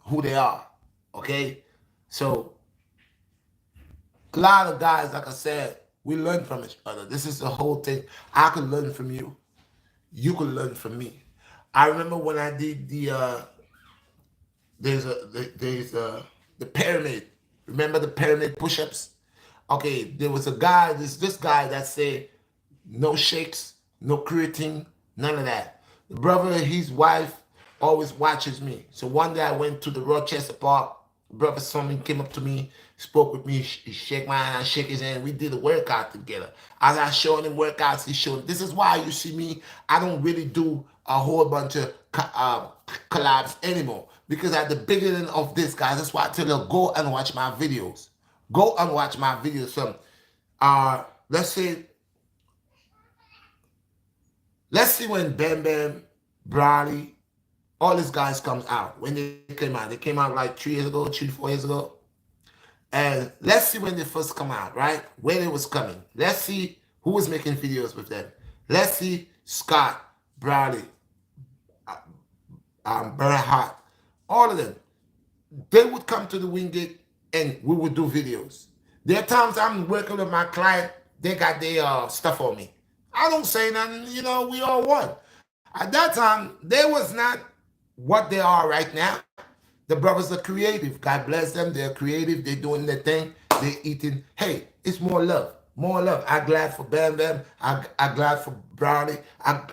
who they are. Okay, so a lot of guys, like I said, we learn from each other. This is the whole thing. I can learn from you. You can learn from me. I remember when I did the pyramid. Remember the pyramid push-ups? Okay, there was a guy, this guy that said no shakes, no creatine, none of that. The brother, his wife always watches me. So one day I went to the Rochester Park. Brother Someone came up to me, spoke with me, he shook my hand, I shake his hand. We did a workout together. As I showed him workouts, he showed. This is why you see me, I don't really do a whole bunch of collabs anymore. Because at the beginning of this, guys, that's why I tell you, go and watch my videos. Go and watch my videos. So, let's see when Bam Bam, Bradley, all these guys comes out. When they came out like 3 years ago, 4 years ago. And let's see when they first come out, right? When it was coming. Let's see who was making videos with them. Let's see Scott, Bradley, Berhart, all of them. They would come to the Wingate and we would do videos. There are times I'm working with my client, they got their stuff on me. I don't say nothing, you know, we all one. At that time, they was not what they are right now. The brothers are creative. God bless them. They're creative. They're doing their thing. They're eating. Hey, it's more love. More love. I'm glad for Bam Bam. I'm glad for Brownie. I'm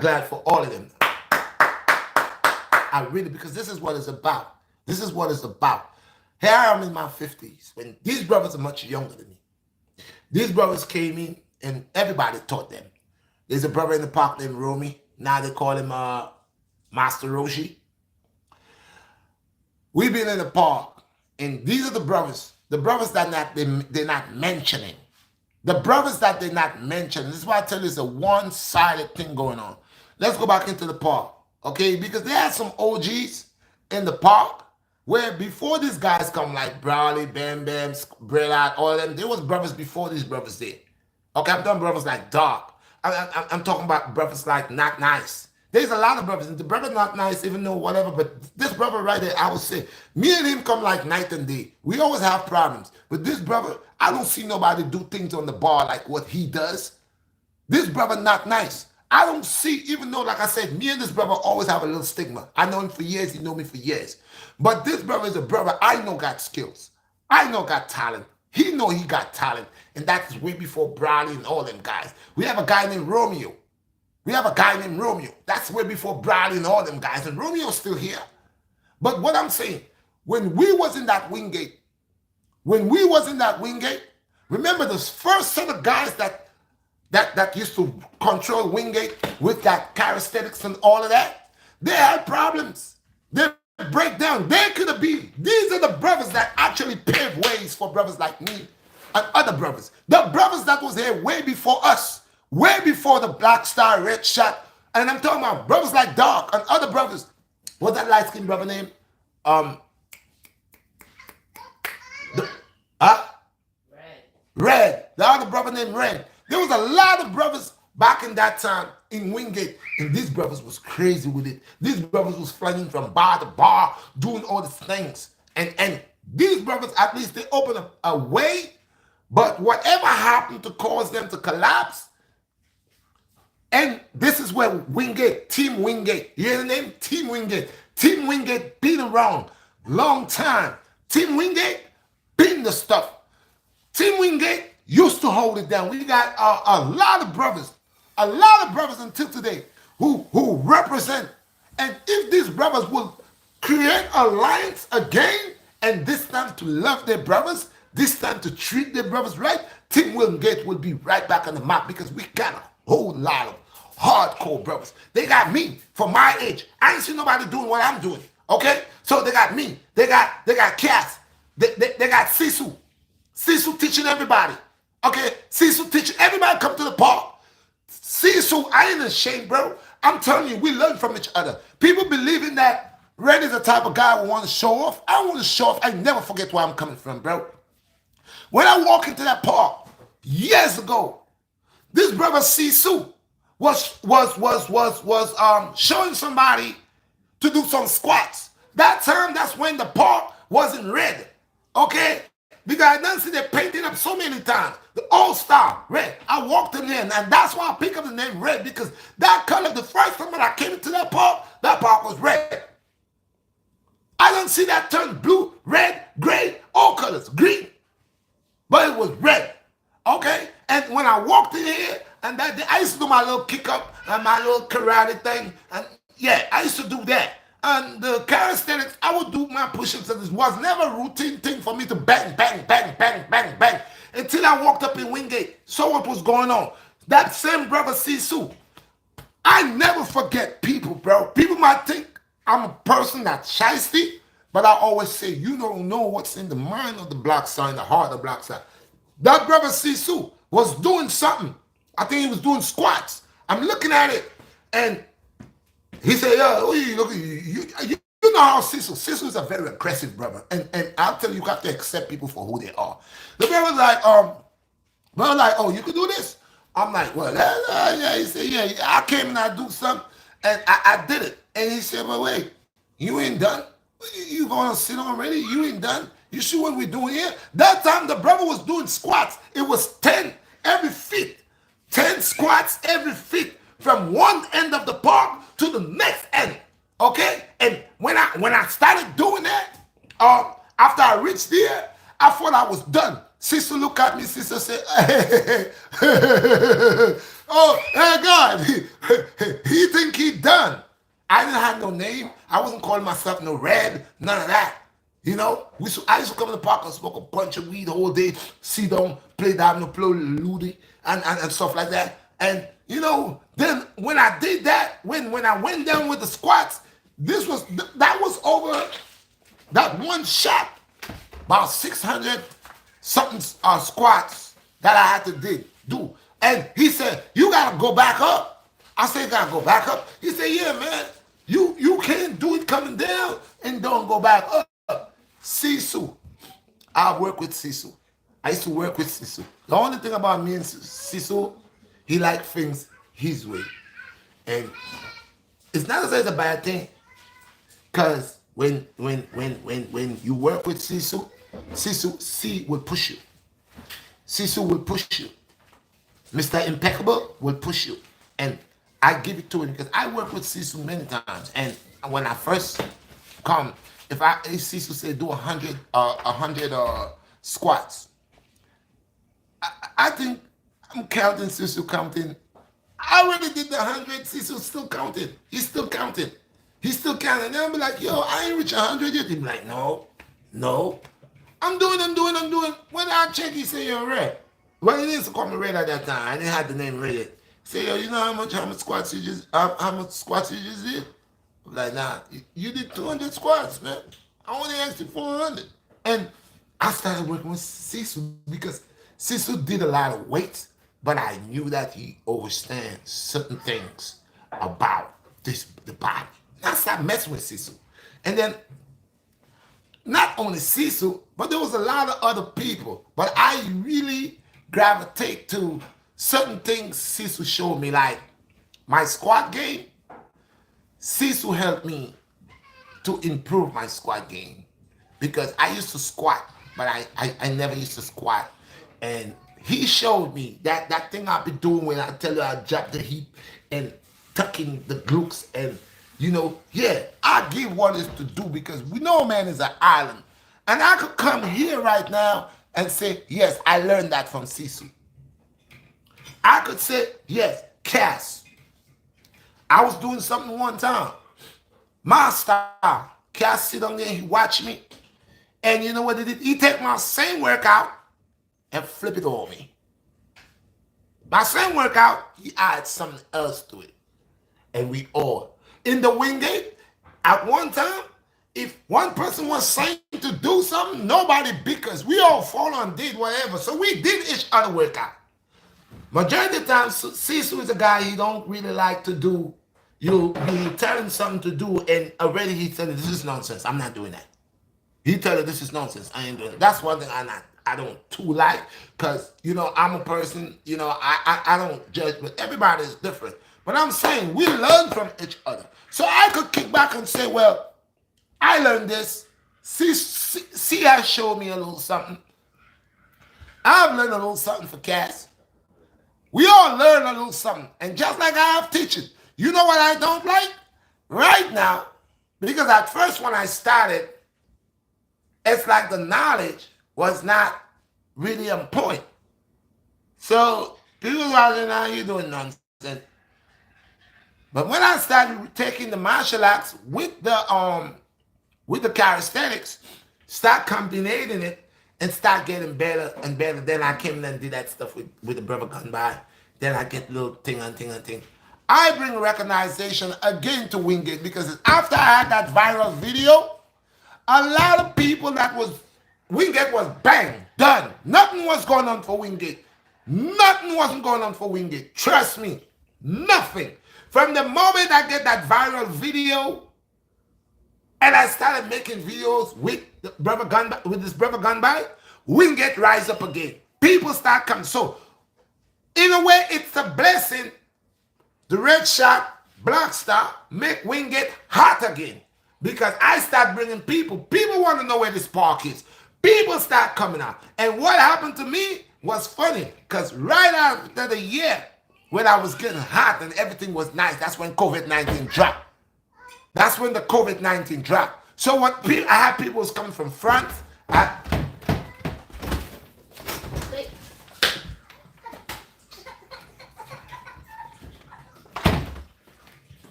glad for all of them. I really, because this is what it's about. This is what it's about. Here I am in my 50s. When these brothers are much younger than me. These brothers came in and everybody taught them. There's a brother in the park named Romy. Now they call him Master Roshi. We've been in the park, and these are the brothers that they're not mentioning. The brothers that they're not mentioning. This is why I tell you it's a one-sided thing going on. Let's go back into the park, okay? Because there are some OGs in the park where before these guys come like Brawley, Bam Bam, Brillard, all of them, there was brothers before these brothers did. Okay, I'm talking brothers like Dark. I'm talking about brothers like Not Nice. There's a lot of brothers, and the brother Not Nice, even though whatever, but this brother right there, I would say, me and him come like night and day. We always have problems. But this brother, I don't see nobody do things on the bar like what he does. This brother Not Nice. I don't see, even though, like I said, me and this brother always have a little stigma. I know him for years, he know me for years. But this brother is a brother I know got skills. I know got talent. He know he got talent. And that's way before Bradley and all them guys. We have a guy named Romeo. That's way before Bradley and all them guys. And Romeo's still here. But what I'm saying, when we was in that Wingate, remember the first set of guys that used to control Wingate with that charismatics and all of that, they had problems. They break down. They could have been. These are the brothers that actually paved ways for brothers like me and other brothers. The brothers that was here way before us, way before the BlackStar Redshot. And I'm talking about brothers like Dark and other brothers. What's that light-skinned brother name? Red. The other brother named Red. There was a lot of brothers back in that time in Wingate, and these brothers was crazy with it. These brothers was flying from bar to bar, doing all these things. And these brothers, at least they opened up a way, but whatever happened to cause them to collapse, and this is where Wingate, Team Wingate, you hear the name? Team Wingate. Team Wingate been around long time. Team Wingate been the stuff. Team Wingate used to hold it down. We got a lot of brothers until today who represent. And if these brothers will create alliance again, and this time to love their brothers, this time to treat their brothers right, Team Wingate will be right back on the map because we got a whole lot of hardcore brothers. They got me for my age. I ain't seen nobody doing what I'm doing. Okay? So they got me. They got Cass. They got Sisu. Sisu teaching everybody. Okay? Sisu teaching everybody come to the park. Sisu, I ain't ashamed, bro. I'm telling you, we learn from each other. People believing that Red is the type of guy who want to show off. I don't want to show off. I never forget where I'm coming from, bro. When I walk into that park years ago, this brother Sisu was showing somebody to do some squats. That time, that's when the park wasn't red. Okay? Because I done see they painted up so many times. The all-star red. I walked in there, and that's why I pick up the name red, because that color, the first time that I came into that park was red. I didn't see that turn blue, red, gray, all colors, green. But it was red. Okay? And when I walked in here, and that day, I used to do my little kick up and my little karate thing. And yeah, I used to do that. And the calisthenics, I would do my push-ups, and it was never a routine thing for me to bang, bang, bang, bang, bang, bang. Until I walked up in Wingate, saw what was going on. That same brother Sisu, I never forget people, bro. People might think I'm a person that's shiesty, but I always say, you don't know what's in the mind of the BlackStar, in the heart of the BlackStar. That brother Sisu was doing something. I think he was doing squats. I'm looking at it, and he said, yo, you know how Sisu is a very aggressive brother. And I'll tell you, you have to accept people for who they are. The brother was like, oh, you can do this? I'm like, well, yeah. He said, yeah, I came and I do something, and I did it. And he said, well, wait, you ain't done? You gonna sit already? You ain't done? You see what we're doing here? That time the brother was doing squats. It was 10 every feet. 10 squats every feet from one end of the park to the next end. Okay? And when I started doing that, after I reached there, I thought I was done. Sister looked at me, sister said, oh, hey God, he think he done. I didn't have no name. I wasn't calling myself no Red, none of that. You know, I used to come to the park and smoke a bunch of weed the whole day, sit down, play domino, play ludi, and stuff like that. And, you know, then when I did that, when I went down with the squats, that was over That one shot, about 600 something squats that I had to do. And he said, you gotta go back up. I said, gotta go back up. He said, yeah, man, you can't do it coming down and don't go back up. Sisu. I work with Sisu. I used to work with Sisu. The only thing about me and Sisu, he likes things his way. And it's not as if it's a bad thing. Because when you work with Sisu, C will push you. Sisu will push you. Mr. Impeccable will push you. And I give it to him because I work with Sisu many times. And when I first come, if Sisu say do 100 squats, I think I'm counting Sisu counting. I already did the 100, Sisu still counting. He's still counting. He's still counting. And I'll be like, yo, I ain't reach 100 yet. He'll be like, no. I'm doing. When I check, he say you're red. Well, he didn't call me red at that time. I didn't have the name red yet. Say, yo, you know how much squats you just did? I'm like, nah, you did 200 squats, man. I only asked you 400. And I started working with Sisu because Sisu did a lot of weights, but I knew that he understands certain things about the body. I started messing with Sisu. And then not only Sisu, but there was a lot of other people. But I really gravitate to certain things Sisu showed me, like my squat game. Sisu helped me to improve my squat game because I used to squat, but I never used to squat. And he showed me that thing I be doing when I tell you I drop the heap and tucking the glutes and, I give what is to do because we know man is an island. And I could come here right now and say, yes, I learned that from Sisu. I could say, yes, Cass. I was doing something one time. Master, Cass sit on there, he watch me. And you know what he did? He take my same workout and flip it on me. My same workout, he add something else to it. And we all. In the Wingate, at one time, if one person was saying to do something, nobody because we all fall on did whatever. So we did each other workout. Majority of the time, Sisu is a guy he don't really like to do. You tell him something to do, and already he said, this is nonsense. I'm not doing that. He tell you this is nonsense. I ain't doing it. That's one thing I don't too like, because I'm a person, I don't judge, but everybody is different. But I'm saying we learn from each other. So I could kick back and say, well, I learned this. C has showed me a little something. I've learned a little something for Cass. We all learn a little something. And just like I have teaching, you know what I don't like? Right now, because at first when I started, it's like the knowledge was not really on point. So people are saying, now you're doing nonsense. But when I started taking the martial arts with the calisthenics, start combining it and start getting better and better. Then I came and did that stuff with the brother gun by. Then I get little thing. I bring recognition again to Wingate because after I had that viral video, a lot of people Wingate was bang, done. Nothing was going on for Wingate. Nothing wasn't going on for Wingate. Trust me, nothing. From the moment I get that viral video, and I started making videos with this brother Gunby, Wingate rise up again. People start coming. So, in a way, it's a blessing. The Redshot, BlackStar, make Wingate hot again. Because I start bringing people. People want to know where this park is. People start coming out. And what happened to me was funny. Because right after the year, when I was getting hot and everything was nice, that's when COVID-19 dropped. That's when the COVID-19 dropped. So I had people was coming from France. I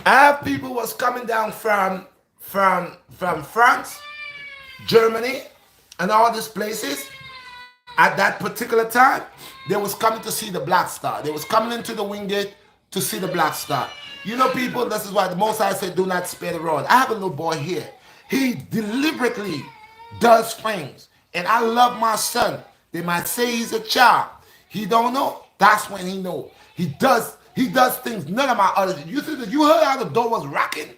have people was coming down from France, Germany, and all these places. At that particular time, they was coming to see the BlackStar. They was coming into the Wingate to see the BlackStar. People, this is why the Most High said, do not spare the rod. I have a little boy here. He deliberately does things. And I love my son. They might say he's a child. He don't know. That's when he know. He does things none of my others. You heard how the door was rocking?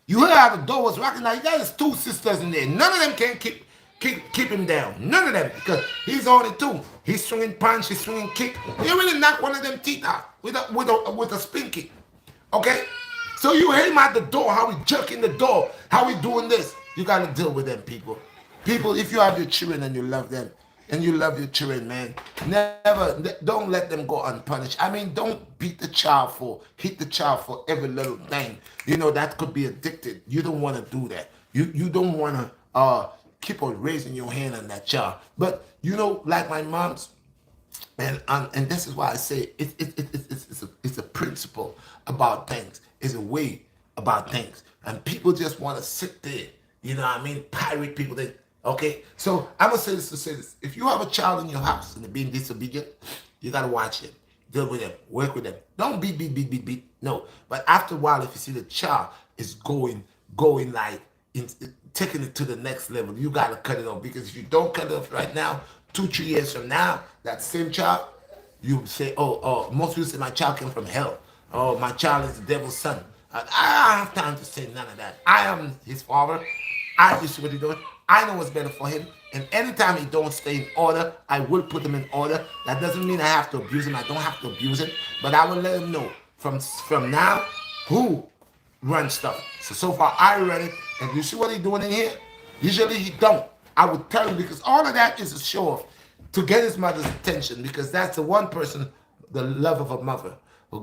You heard how the door was rocking? Now you got his two sisters in there. None of them can keep him down. None of them. Because he's only two. He's swinging punch, he's swinging kick. He really knocked one of them teeth out with a spin kick. Okay? So you hear him at the door, how he jerking the door, how he doing this. You got to deal with them, people. People, if you have your children and you love them, and you love your children, man, don't let them go unpunished. I mean, don't hit the child for every little thing. You know, that could be addicted. You don't want to do that. You don't want to keep on raising your hand on that child. But, you know, like my mom's, and this is why I say it's a principle about things. It's a way about things. And people just want to sit there, you know what I mean, pirate people. Okay? So I'm going to say this. If you have a child in your house and they're being disobedient, you got to watch them. Deal with them. Work with them. Don't beat. No. But after a while, if you see the child is going like, taking it to the next level, you got to cut it off. Because if you don't cut it off right now, 2-3 years from now, that same child, you say, most people say my child came from hell. Oh, my child is the devil's son. I don't have time to say none of that. I am his father. I see what he's doing. I know what's better for him. And anytime he don't stay in order, I will put him in order. That doesn't mean I have to abuse him. I don't have to abuse him. But I will let him know from now who runs stuff. So far I run it. And you see what he's doing in here? Usually he don't. I would tell him, because all of that is a show off to get his mother's attention, because that's the one person, the love of a mother.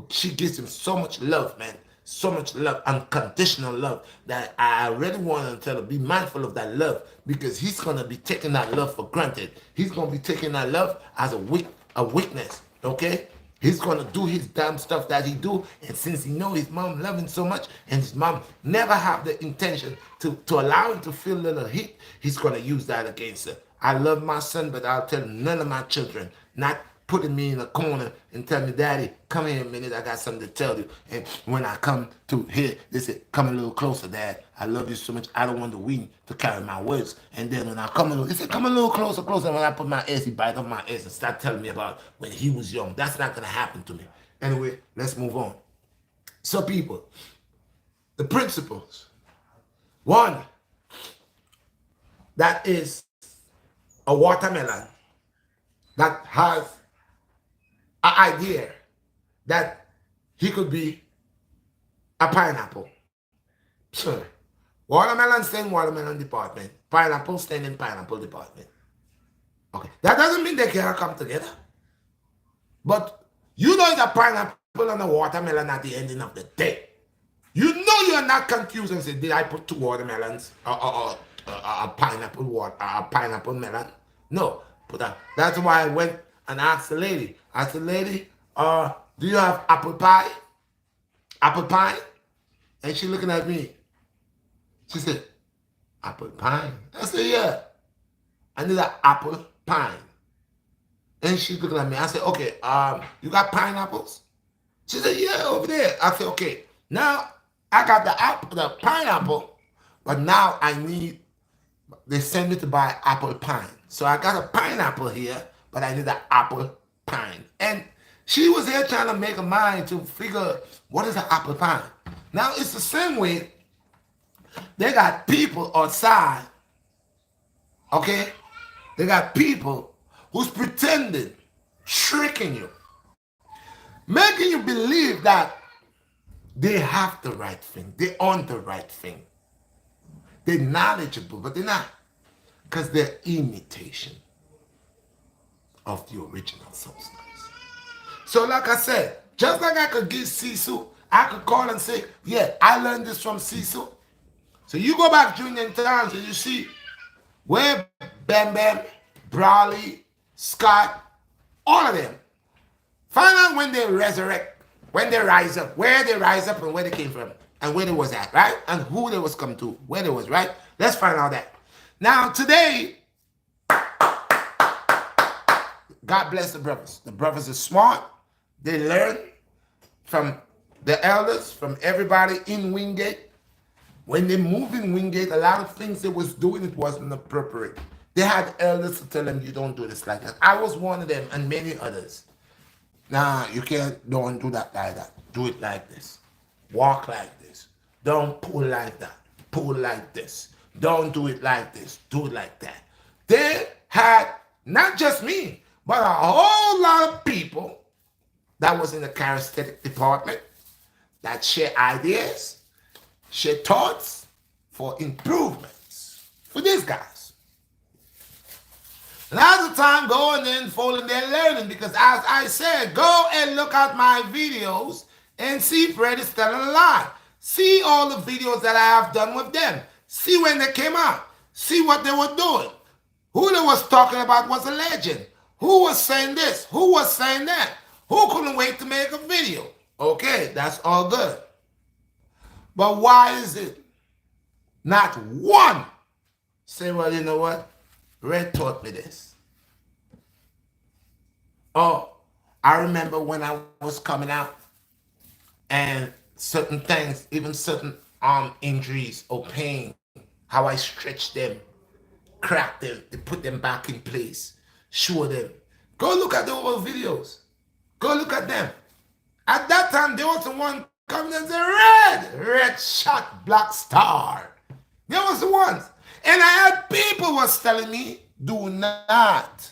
She gives him so much love, man. So much love, unconditional love, that I really want to tell him, be mindful of that love, because he's going to be taking that love for granted. He's going to be taking that love as a weakness, okay? He's going to do his damn stuff that he do, and since he know his mom love him so much, and his mom never have the intention to allow him to feel a little heat, he's going to use that against her. I love my son, but I'll tell none of my children, not putting me in a corner and tell me, Daddy, come here a minute, I got something to tell you. And when I come to here, they say, come a little closer, Dad. I love you so much, I don't want the wind to carry my words. And then when I come a little, they say, come a little closer. And when I put my ass, he bite off my ass and start telling me about when he was young. That's not going to happen to me. Anyway, let's move on. So people, the principles. One, that is a watermelon that has an idea that he could be a pineapple. Sure. Watermelon stay in watermelon department. Pineapple stay in pineapple department. Okay. That doesn't mean they can't come together. But you know it's a pineapple and a watermelon at the ending of the day. You know you're not confused and say, did I put two watermelons or a pineapple melon? No. That's why I went and asked the lady. I said, lady, do you have apple pie? Apple pie? And she looking at me. She said, apple pie? I said, yeah. I need an apple pie. And she's looking at me. I said, okay, you got pineapples? She said, yeah, over there. I said, okay, now I got the pineapple, but now they send me to buy apple pie. So I got a pineapple here, but I need an apple pie. And she was here trying to make a mind to figure what is an apple pie. Now it's the same way. They got people outside, okay? They got people who's pretending, tricking you, making you believe that they have the right thing, they own the right thing. They're knowledgeable, but they're not, because they're imitation of the original substance. So like I said, just like I could give Sisu, I could call and say, yeah, I learned this from Sisu. So you go back during the times and you see where Bam Bam, Brawley, Scott, all of them, find out when they resurrect, when they rise up, where they rise up and where they came from, and where they was at, right? And who they was come to, where they was, right? Let's find out that. Now today, God bless the brothers. The brothers are smart. They learn from the elders, from everybody in Wingate. When they moved in Wingate, a lot of things they was doing, it wasn't appropriate. They had elders to tell them, you don't do this like that. I was one of them and many others. Nah, you can't, don't do that like that. Do it like this. Walk like this. Don't pull like that. Pull like this. Don't do it like this. Do it like that. They had not just me, but a whole lot of people that was in the charismatic department that share ideas, share thoughts for improvements for these guys. And as the time going and unfolding, they're learning because, as I said, go and look at my videos and see if Red is telling a lie. See all the videos that I have done with them. See when they came out. See what they were doing. Who they was talking about was a legend. Who was saying this? Who was saying that? Who couldn't wait to make a video? Okay, that's all good. But why is it not one say, well, you know what? Red taught me this. Oh, I remember when I was coming out and certain things, even certain arm injuries or pain, how I stretched them, cracked them, to put them back in place, show them. Go look at the old videos. Go look at them. At that time, there was the one coming and said, Redshot, BlackStar. There was the ones. And I had people was telling me, do not.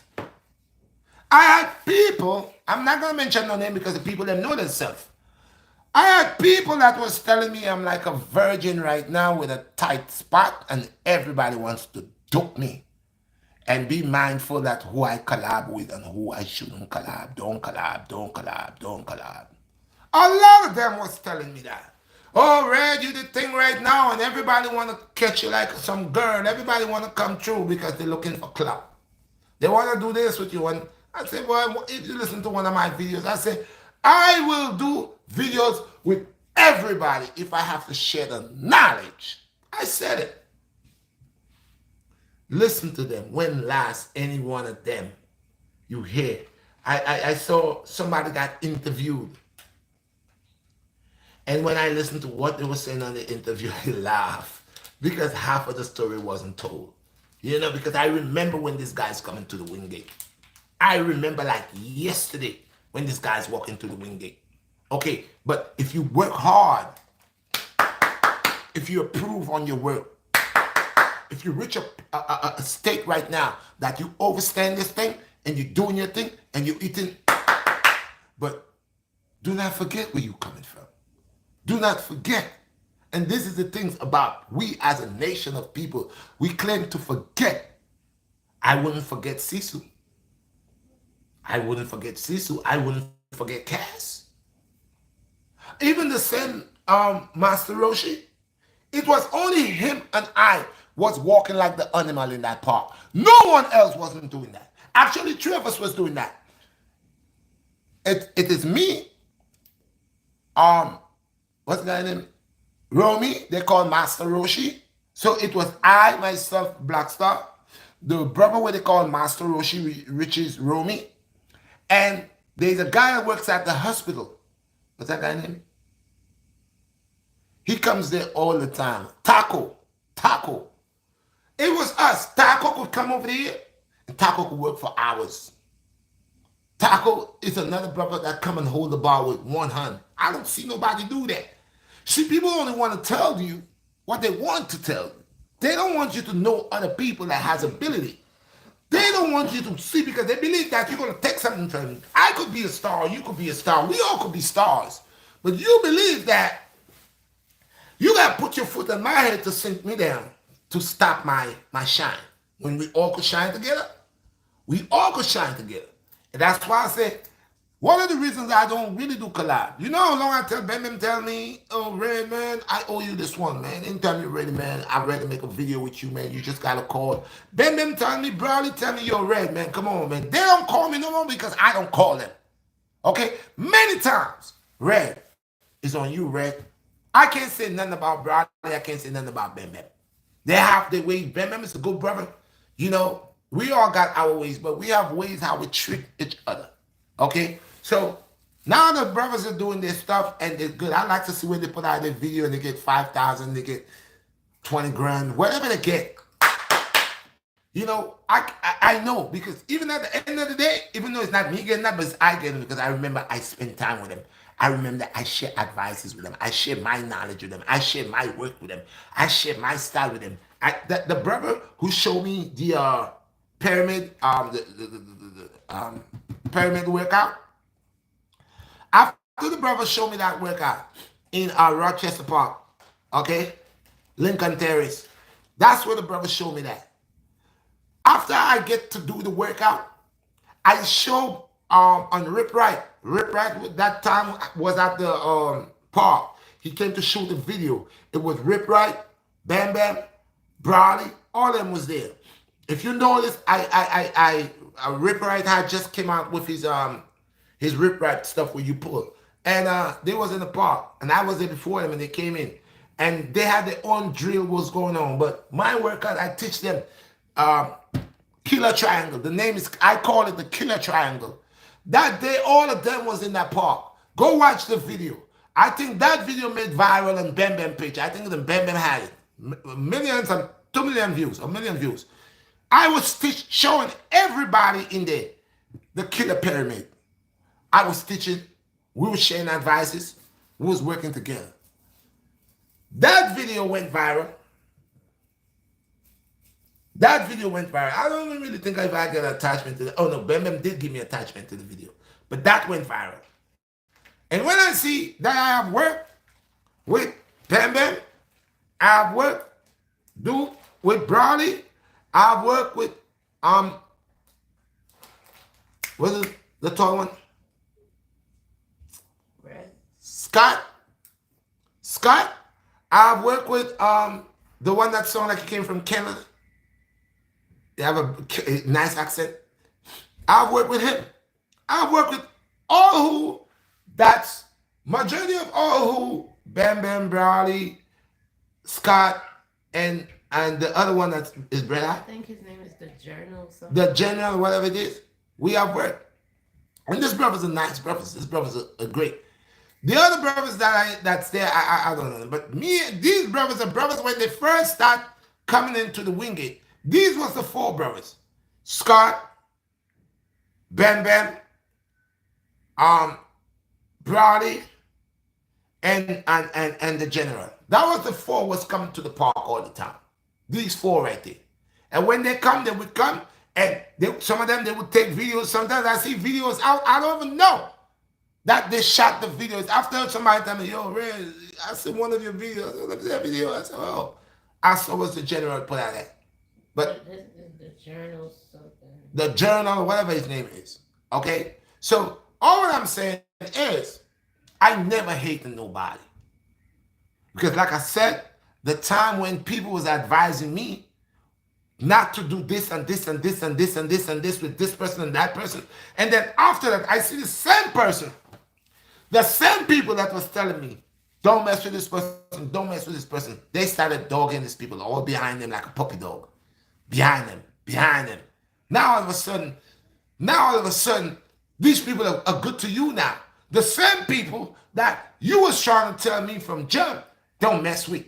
I had people, I'm not going to mention no name because the people them know themselves. I had people that was telling me I'm like a virgin right now with a tight spot and everybody wants to dupe me. And be mindful that who I collab with and who I shouldn't collab. Don't collab, don't collab, don't collab. A lot of them was telling me that. Oh, Red, you the thing right now and everybody want to catch you like some girl. Everybody want to come through because they're looking for clout. They want to do this with you. And I said, well, if you listen to one of my videos, I said, I will do videos with everybody if I have to share the knowledge. I said it. Listen to them. When last any one of them you hear? I saw somebody got interviewed. And when I listened to what they were saying on the interview, I laughed because half of the story wasn't told. You know, because I remember when this guy's coming to the Wingate. I remember like yesterday when this guy's walking to the Wingate. Okay, but if you work hard, if you improve on your work, if you reach a state right now that you understand this thing and you're doing your thing and you're eating, but do not forget where you're coming from. Do not forget. And this is the things about we as a nation of people. We claim to forget. I wouldn't forget Sisu. I wouldn't forget Sisu. I wouldn't forget Cass. Even the same Master Roshi. It was only him and I was walking like the animal in that park. No one else wasn't doing that. Actually, three of us was doing that. It is me, what's the guy's name? Romy, they call Master Roshi. So it was I, myself, BlackStar, the brother what they call Master Roshi, which is Romy, and there's a guy that works at the hospital. What's that guy's name? He comes there all the time. Taco. It was us. Taco could come over here and Taco could work for hours. Taco is another brother that come and hold the bar with one hand. I don't see nobody do that. See, people only want to tell you what they want to tell you. They don't want you to know other people that has ability. They don't want you to see because they believe that you're going to take something from them. I could be a star. You could be a star. We all could be stars. But you believe that you got to put your foot on my head to sink me down, to stop my shine. When we all could shine together, we all could shine together. And that's why I say, one of the reasons I don't really do collab. You know how long I tell Ben tell me, oh, Red, man, I owe you this one, man. Anytime you're ready, man, I'm ready to make a video with you, man. You just got to call. Ben tell me, Brownie tell me you're Red, man. Come on, man. They don't call me no more because I don't call them. Okay? Many times, Red is on you, Red. I can't say nothing about Brownie. I can't say nothing about Ben. They have their ways. Ben is a good brother. You know, we all got our ways, but we have ways how we treat each other. Okay? So now the brothers are doing their stuff and they're good. I like to see when they put out their video and they get 5,000, they get 20 grand, whatever they get. You know, I know because even at the end of the day, even though it's not me getting that, but it's I getting it because I remember I spent time with them. I remember I share advices with them. I share my knowledge with them. I share my work with them. I share my style with them. The brother who showed me the pyramid pyramid workout. After the brother showed me that workout in Rochester Park, okay, Lincoln Terrace. That's where the brother showed me that. After I get to do the workout, I show on Rip Wright. Rip Wright that time was at the park. He came to shoot the video. It was Rip Wright, Bam Bam, Brawley, all of them was there. If you notice, Rip Wright had just came out with his Rip Wright stuff where you pull. And they was in the park, and I was there before them, and they came in, and they had their own drill was going on. But my workout, I teach them killer triangle. The name is, I call it the killer triangle. That day, all of them was in that park. Go watch the video. I think that video made viral on Bam Bam page. I think the Bam Bam had it. Millions and 2 million views, a million views. I was showing everybody in there the killer pyramid. I was teaching. We were sharing advices. We was working together. That video went viral. That video went viral. I don't really think if I get an attachment to it. Oh no, Bam Bam did give me attachment to the video. But that went viral. And when I see that I have worked with Bam Bam, I've worked with Brawley, I've worked with what is the tall one? Red. Scott. I've worked with the one that sounded like he came from Canada. They have a nice accent. I've worked with him. I've worked with all who, that's majority of all who, Bam Bam, Brawley, Scott, and the other one that is Brad. I think his name is the Journal. Something. The General, whatever it is. We have worked. And this brother's a nice brother. This brother's a great. The other brothers that's there, I don't know. But these brothers are brothers when they first start coming into the Wingate. These was the four brothers. Scott, Bam Bam, Brownie, and the General. That was the four was coming to the park all the time. These four right there. And when they come, they would come, and some of them, they would take videos. Sometimes I see videos out, I don't even know that they shot the videos. After somebody tell me, yo, Red, I see one of your videos. Let me see that video. I said, oh. I saw what the General put out there. But this is the Journal something. The Journal, whatever his name is. Okay? So all what I'm saying is I never hated nobody. Because like I said, the time when people was advising me not to do this and this and this and this and this and this with this person and that person. And then after that, I see the same person. The same people that was telling me, don't mess with this person, don't mess with this person. They started dogging these people all behind them like a puppy dog. Behind them. Now all of a sudden, these people are good to you now. The same people that you was trying to tell me from jump, don't mess with.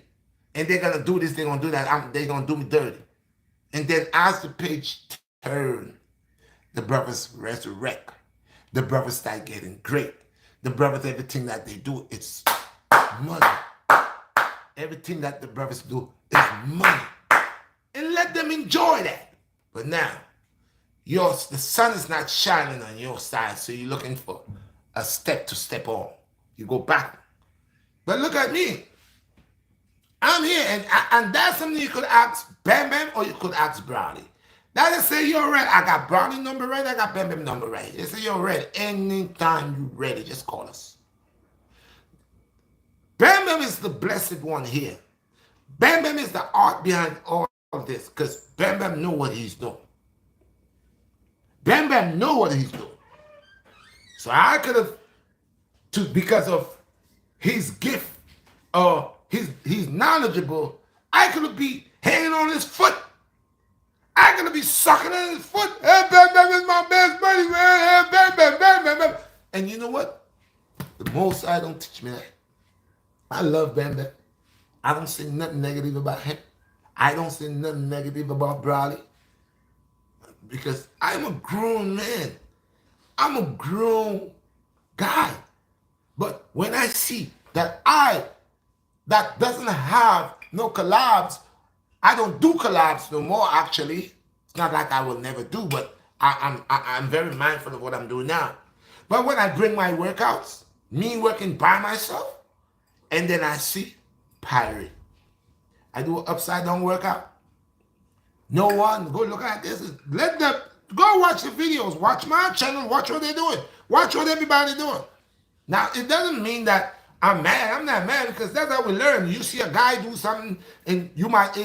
And they're going to do this, they're going to do that, they're going to do me dirty. And then as the page turned, the brothers resurrect. The brothers start getting great. The brothers, everything that they do, it's money. Everything that the brothers do is money. And let them enjoy that. But now, the sun is not shining on your side, so you're looking for a step to step on. You go back. But look at me. I'm here, and that's something you could ask Bam Bam or you could ask Brownie. Now they say you're right. I got Brownie number right. I got Bam Bam number right. They say you're ready. Anytime you're ready, just call us. Bam Bam is the blessed one here. Bam Bam is the art behind all of this because Bam Bam know what he's doing. Bam Bam know what he's doing. So I could have, because of his gift, he's knowledgeable, I could be hanging on his foot. I could be sucking on his foot. Hey, Bam Bam is my best buddy, man. Hey, Bam Bam, Bam Bam, Bam. And you know what? The most I don't teach me that. I love Bam Bam. I don't say nothing negative about him. I don't say nothing negative about Bradley because I'm a grown man. I'm a grown guy. But when I see that doesn't have no collabs, I don't do collabs no more. Actually, it's not like I will never do, but I'm very mindful of what I'm doing now. But when I bring my workouts, me working by myself, and then I see pirate. I do an upside down workout. No one go look at this. Let them go watch the videos. Watch my channel. Watch what they're doing. Watch what everybody doing. Now it doesn't mean that I'm mad. I'm not mad because that's how we learn. You see a guy do something and you might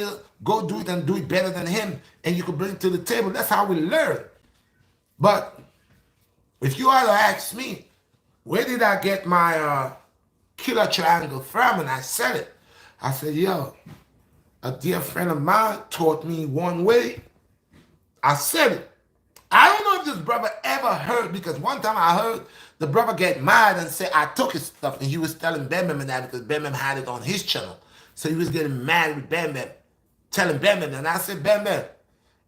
go do it and do it better than him, and you can bring it to the table. That's how we learn. But if you are to ask me, where did I get my killer triangle from? And I said it. I said, yo, a dear friend of mine taught me one way. I said it. I don't know if this brother ever heard, because one time I heard the brother get mad and say I took his stuff, and he was telling Bam Bam that because Bam Bam had it on his channel. So he was getting mad with Bam Bam, telling Bam Bam. And I said, Bam Bam,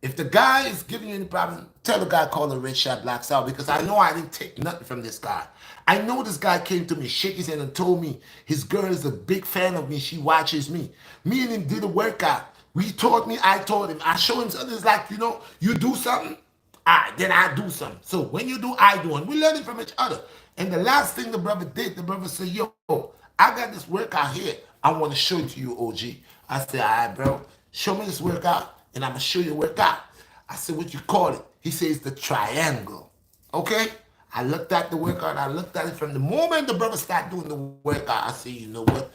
if the guy is giving you any problem, tell the guy call the Redshot BlackStar, because I know I didn't take nothing from this guy. I know this guy came to me, shook his hand and told me his girl is a big fan of me. She watches me. Me and him did a workout. We taught me, I taught him. I show him something. It's like, you do something, then I do something. So when you do, I do. And we're learning from each other. And the last thing the brother did, the brother said, yo, I got this workout here. I want to show it to you, OG. I said, all right, bro, show me this workout, and I'm going to show you a workout. I said, what you call it? He says the triangle. Okay? I looked at the workout. I looked at it from the moment the brother started doing the workout. I said, you know what?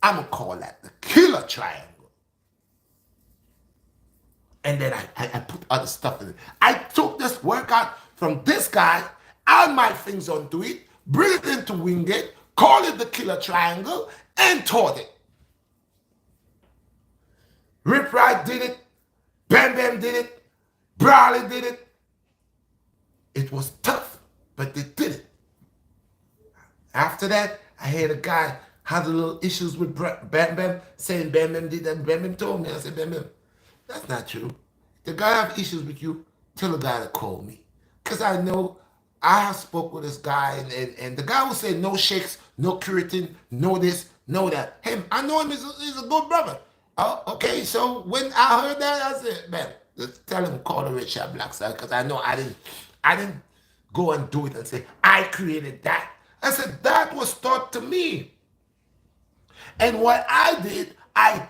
I'm going to call that the killer triangle. And then I put other stuff in it. I took this workout from this guy, add my things onto it, bring it into Wingate, call it the killer triangle, and taught it. Rip Wright did it. Bam Bam did it. Brawley did it. It was tough, but they did it. After that, I had a guy had a little issues with Bam Bam, saying Bam Bam did that. Bam Bam told me. I said, Bam Bam, that's not true. If the guy have issues with you, tell the guy to call me. Because I know I have spoke with this guy, and the guy will say no shakes, no curating, no this, no that. Him, I know him, he's a good brother. Oh, okay, so when I heard that, I said, man, just tell him call the Redshot BlackStar, because I know I didn't go and do it and say, I created that. I said, that was taught to me. And what I did, I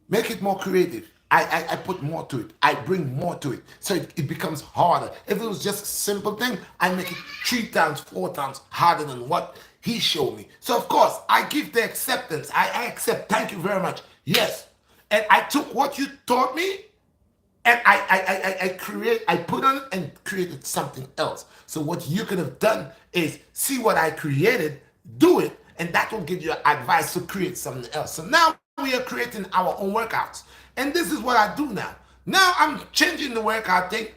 make it more creative. I put more to it. I bring more to it. So it becomes harder. If it was just a simple thing, I make it 3 times, 4 times harder than what he showed me. So of course, I give the acceptance. I accept. Thank you very much. Yes. And I took what you taught me, and I put on it and created something else. So what you could have done is see what I created, do it, and that will give you advice to create something else. So now we are creating our own workouts. And this is what I do now. Now I'm changing the workout thing.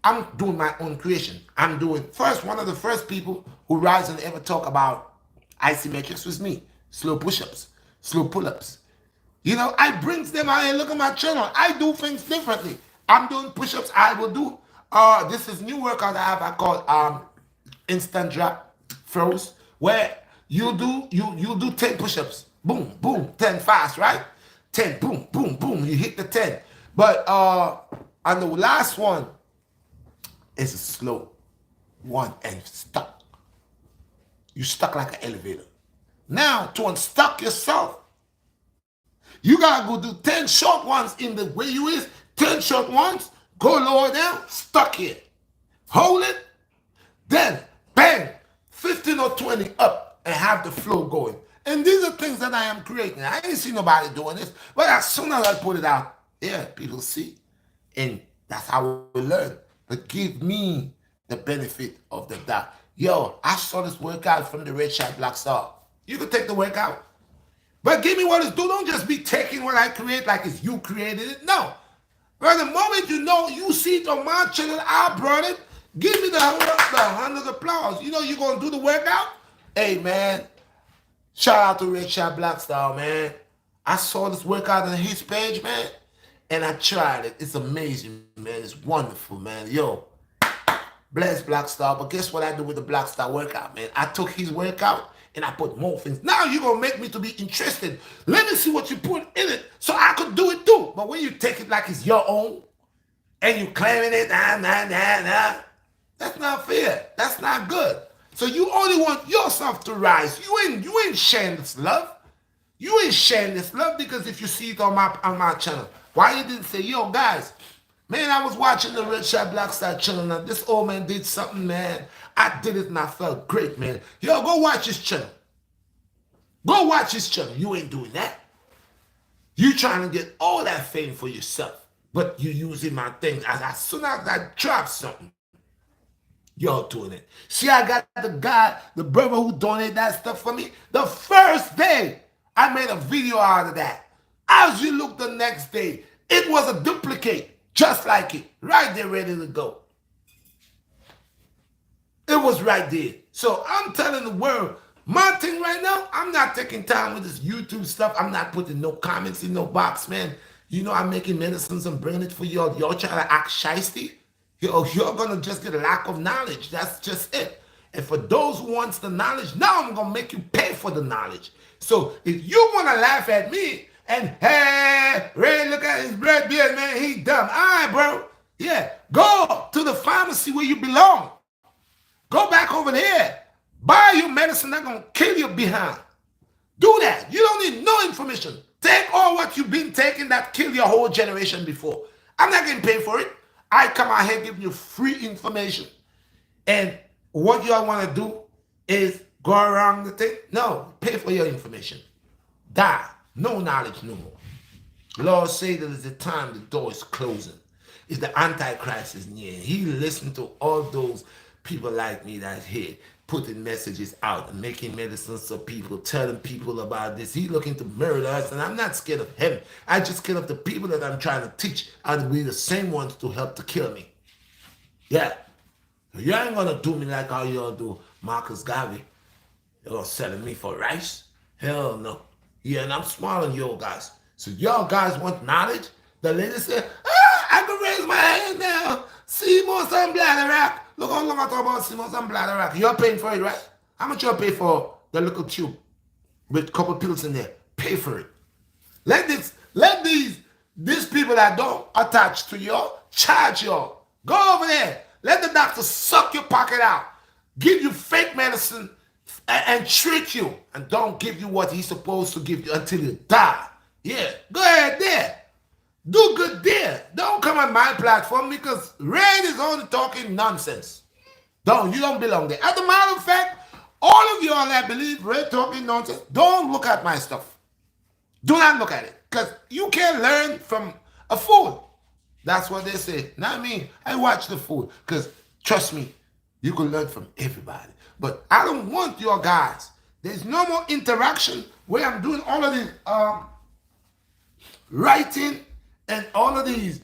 I'm doing my own creation. I'm doing one of the first people who rise and ever talk about isometrics was me. Slow push-ups, slow pull-ups. I bring them out and look at my channel. I do things differently. I'm doing push-ups. I will do, this is new workout I call instant drop throws, where you do 10 push-ups. Boom, boom, 10 fast, right? 10, boom, boom, boom. You hit the 10. But on the last one, it's a slow one and stuck. You stuck like an elevator. Now, to unstuck yourself, you gotta go do 10 short ones in the way you is. 10 short ones, go lower down, stuck here. Hold it, then bang, 15 or 20 up and have the flow going. And these are things that I am creating. I ain't see nobody doing this, but as soon as I put it out, yeah, people see. And that's how we learn. But give me the benefit of the doubt. Yo, I saw this workout from the Redshot BlackStar. You can take the workout, but give me what it's do. Don't just be taking what I create like it's you created it. No. But the moment you see it on my channel, I brought it, give me the 100 applause. You're going to do the workout? Hey, man. Shout out to Redshot BlackStar, man. I saw this workout on his page, man, and I tried it. It's amazing, man. It's wonderful, man. Yo, bless BlackStar. But guess what I do with the BlackStar workout, man? I took his workout and I put more things. Now you're gonna make me to be interested. Let me see what you put in it so I could do it too. But when you take it like it's your own and you claiming it, that's not fair. That's not good. So you only want yourself to rise. You ain't sharing this love. You ain't sharing this love because if you see it on my channel, why you didn't say, yo guys, man, I was watching the Redshot BlackStar channel and this old man did something, man. I did it and I felt great, man. Yo, go watch his channel. Go watch his channel. You ain't doing that. You trying to get all that fame for yourself, but you using my thing. As soon as I drop something, y'all doing it. See, I got the guy, the brother who donated that stuff for me. The first day, I made a video out of that. As you look the next day, it was a duplicate, just like it, right there, ready to go. It was right there. So I'm telling the world, my thing right now, I'm not taking time with this YouTube stuff. I'm not putting no comments in no box, man. You know, I'm making medicines and bringing it for y'all. Y'all trying to act shiesty. You're going to just get a lack of knowledge. That's just it. And for those who wants the knowledge, now I'm going to make you pay for the knowledge. So if you want to laugh at me and, hey, Ray, look at his red beard, man, he dumb. All right, bro. Yeah, go to the pharmacy where you belong. Go back over there. Buy your medicine that's going to kill you behind. Do that. You don't need no information. Take all what you've been taking that killed your whole generation before. I'm not getting paid for it. I come out here giving you free information. And what y'all want to do is go around the thing. No, pay for your information. Die. No knowledge no more. Lord say that it's the time the door is closing. It's the Antichrist is near. He listened to all those people like me that's here putting messages out and making medicines so people, telling people about this. He looking to murder us, and I'm not scared of him. I just scared of the people that I'm trying to teach how to be the same ones to help to kill me. Yeah. You ain't gonna do me like how y'all do Marcus Garvey. You're selling me for rice? Hell no. Yeah, and I'm smaller than y'all guys. So y'all guys want knowledge? The lady said, I can raise my hand now. Simon and Bladder Rock. Look how long I talk about Simon and Bladder Rock. You're paying for it, right? How much you pay for the little tube with a couple pills in there? Pay for it. Let these people that don't attach to y'all charge y'all. Go over there. Let the doctor suck your pocket out. Give you fake medicine and treat you. And don't give you what he's supposed to give you until you die. Yeah, go ahead there. Do good there. Don't come on my platform because Red is only talking nonsense. You don't belong there. As a matter of fact, all of y'all that believe Red talking nonsense, don't look at my stuff. Do not look at it. Because you can't learn from a fool. That's what they say. Not me. I watch the fool. Because trust me, you can learn from everybody. But I don't want your guys. There's no more interaction where I'm doing all of this writing and all of these,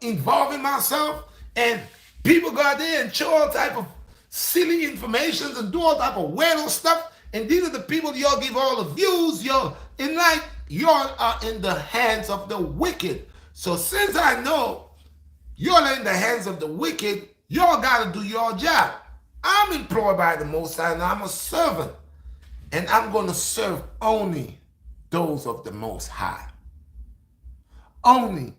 involving myself, and people go out there and show all type of silly information and do all type of weirdo stuff. And these are the people y'all give all the views. Y'all are in the hands of the wicked. So since I know y'all are in the hands of the wicked, y'all got to do your job. I'm employed by the Most High and I'm a servant. And I'm going to serve only those of the Most High. Only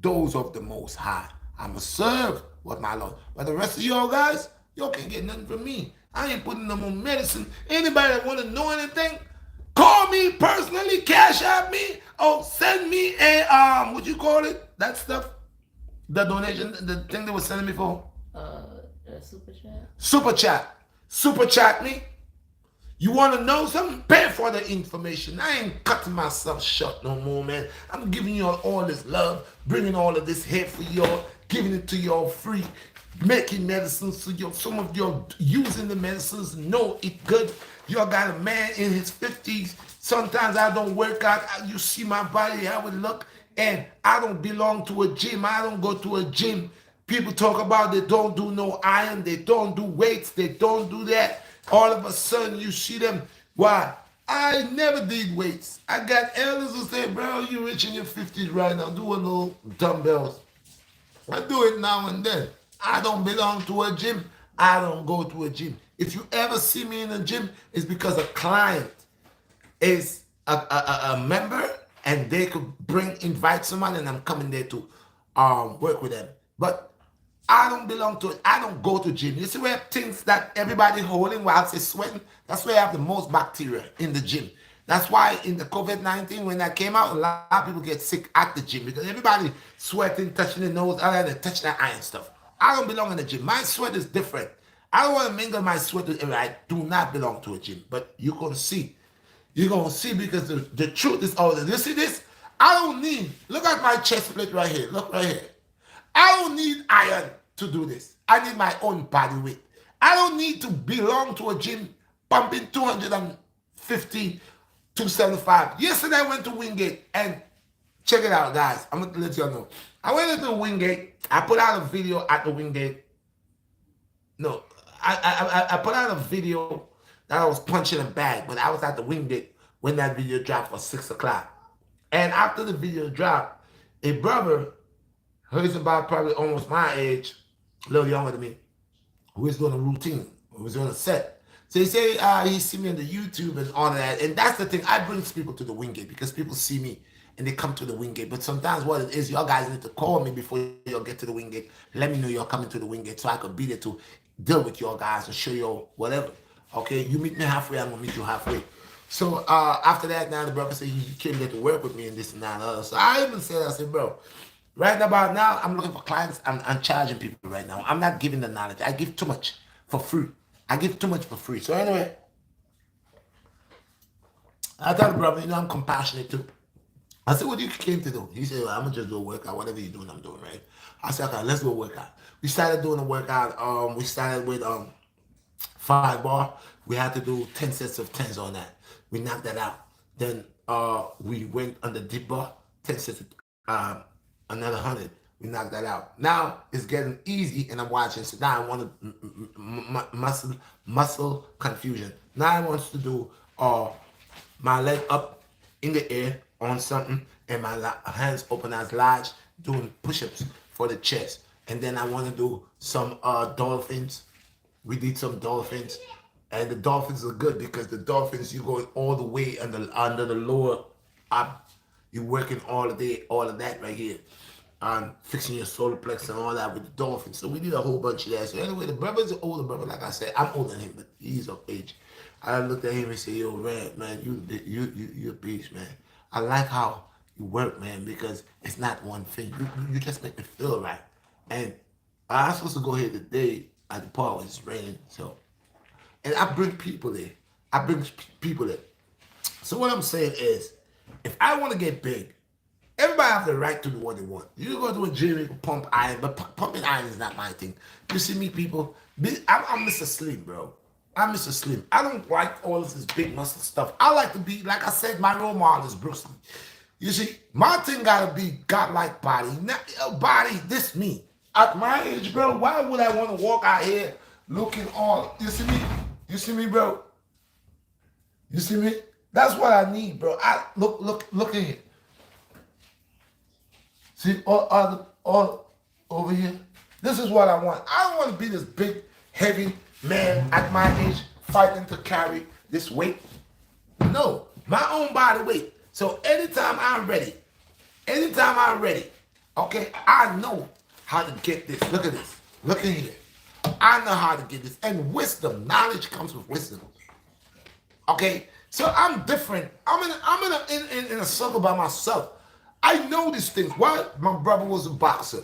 those of the Most High. I'm going to serve what my Lord. But the rest of y'all guys, y'all can't get nothing from me. I ain't putting them on medicine. Anybody that want to know anything, call me personally, cash out me, or send me a, what you call it? That stuff? The donation, the thing they were sending me for? Super chat. Super chat. Super chat me. You want to know something? Pay for the information. I ain't cutting myself short no more, man. I'm giving you all this love, bringing all of this here for y'all, giving it to y'all free, making medicines so some of y'all using the medicines, know it good. Y'all got a man in his 50s. Sometimes I don't work out. You see my body, how it look, and I don't belong to a gym. I don't go to a gym. People talk about they don't do no iron, they don't do weights, they don't do that. All of a sudden, you see them. Why? I never did weights. I got elders who say, bro, you rich in your 50s right now, doing no dumbbells. I do it now and then. I don't belong to a gym. I don't go to a gym. If you ever see me in a gym, it's because a client is a member and they could invite someone and I'm coming there to work with them. But I don't belong to it. I don't go to gym. You see where things that everybody holding while they're sweating, that's where I have the most bacteria in the gym. That's why in the COVID-19, when that came out, a lot of people get sick at the gym because everybody sweating, touching their nose, other than touching that iron stuff. I don't belong in the gym. My sweat is different. I don't want to mingle my sweat with everybody. I do not belong to a gym. But you can see. You're going to see because the truth is all this. You see this? I don't need, look at my chest plate right here. Look right here. I don't need iron to do this. I need my own body weight. I don't need to belong to a gym pumping 250, 275. Yesterday I went to Wingate and check it out, guys. I'm going to let you all know. I went into Wingate. I put out a video at the Wingate. No, I put out a video that I was punching a bag, but I was at the Wingate when that video dropped for 6 o'clock. And after the video dropped, a brother who's about probably almost my age, a little younger than me, who is doing a routine, who was doing a set. So he say he see me on the YouTube and all of that. And that's the thing. I bring people to the Wingate because people see me and they come to the Wingate. But sometimes what it is, y'all guys need to call me before y'all get to the Wingate. Let me know you're coming to the Wingate so I could be there to deal with y'all guys and show you whatever. Okay, you meet me halfway, I'm gonna meet you halfway. So after that, now the brother said you came there to work with me and this and that and other. So I even said, I said, bro, right about now, I'm looking for clients. I'm charging people right now. I'm not giving the knowledge. I give too much for free. I give too much for free. So anyway, I told the brother, I'm compassionate too. I said, what you came to do? He said, well, I'm gonna just do a workout. Whatever you're doing, I'm doing, right? I said, okay, let's do a workout. We started doing a workout. We started with 5 bar. We had to do 10 sets of 10s on that. We knocked that out. Then we went on the deep bar, 10 sets of another 100. We knocked that out. Now it's getting easy and I'm watching. So now I want to muscle confusion. Now I want to do my leg up in the air on something and my hands open as large doing push-ups for the chest. And then I want to do some dolphins. We did some dolphins. And the dolphins are good because the dolphins, you're going all the way under the lower up. You're working all the day, all of that right here. Fixing your solar plex and all that with the dolphins. So we did a whole bunch of that. So anyway, the brother's an older brother, like I said. I'm older than him, but he's of age. I looked at him and said, yo, Red, man, you a beast, man. I like how you work, man, because it's not one thing. You just make me feel right. And I was supposed to go here today at the park when it's raining, so. And I bring people there. I bring people there. So what I'm saying is, if I want to get big, everybody have the right to do what they want. You go to a gym, you can pump iron, but pumping iron is not my thing. You see me, people? I'm Mr. Slim, bro. I'm Mr. Slim. I don't like all of this big muscle stuff. I like to be, like I said, my role model is Bruce Lee. You see, my thing gotta be godlike body. Not a body, this me. At my age, bro, why would I want to walk out here looking all, you see me? You see me, bro? You see me? That's what I need, bro. Look at it. See, all over here. This is what I want. I don't want to be this big, heavy man at my age fighting to carry this weight. No, my own body weight. So anytime I'm ready, okay, I know how to get this. Look at this. Look at here. I know how to get this. And wisdom, knowledge comes with wisdom. Okay, so I'm different. I'm in a circle by myself. I know these things. Why? My brother was a boxer.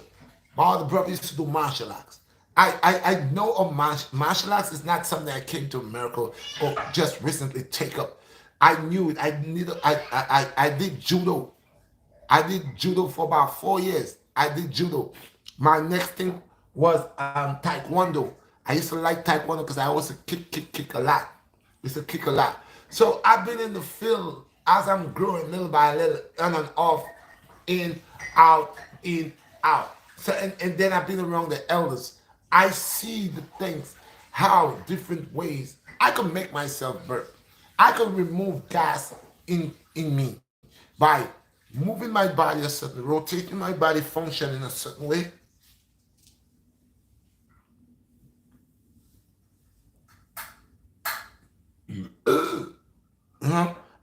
My other brother used to do martial arts. I know of martial arts is not something that came to America or just recently take up. I knew it. I did judo. I did judo for about 4 years. I did judo. My next thing was taekwondo. I used to like taekwondo because I also kick a lot. Used to kick a lot. So I've been in the field as I'm growing little by little, on and off, in, out, in, out. So and then I've been around the elders. I see the things, how different ways I could make myself burp. I could remove gas in me by moving my body a certain, rotating my body function in a certain way.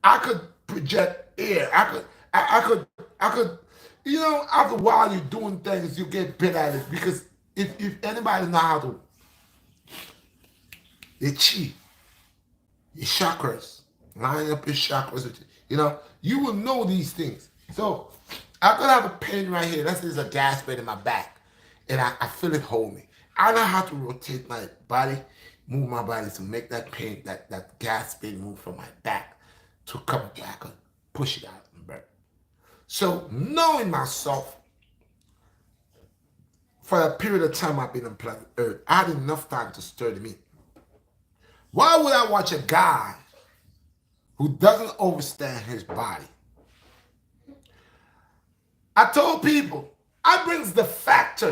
I could project air. I could, after a while you're doing things, you get better at it. Because if anybody know how to, they chi, your chakras, line up your chakras, you will know these things. So I could have a pain right here. Let's say there's a gas pain in my back, and I feel it hold me. I know how to rotate my body, move my body to make that pain, that gas pain move from my back to come back and push it out and burn. So knowing myself, for a period of time I've been on planet Earth, I had enough time to study me. Why would I watch a guy who doesn't understand his body? I told people, I brings the facts.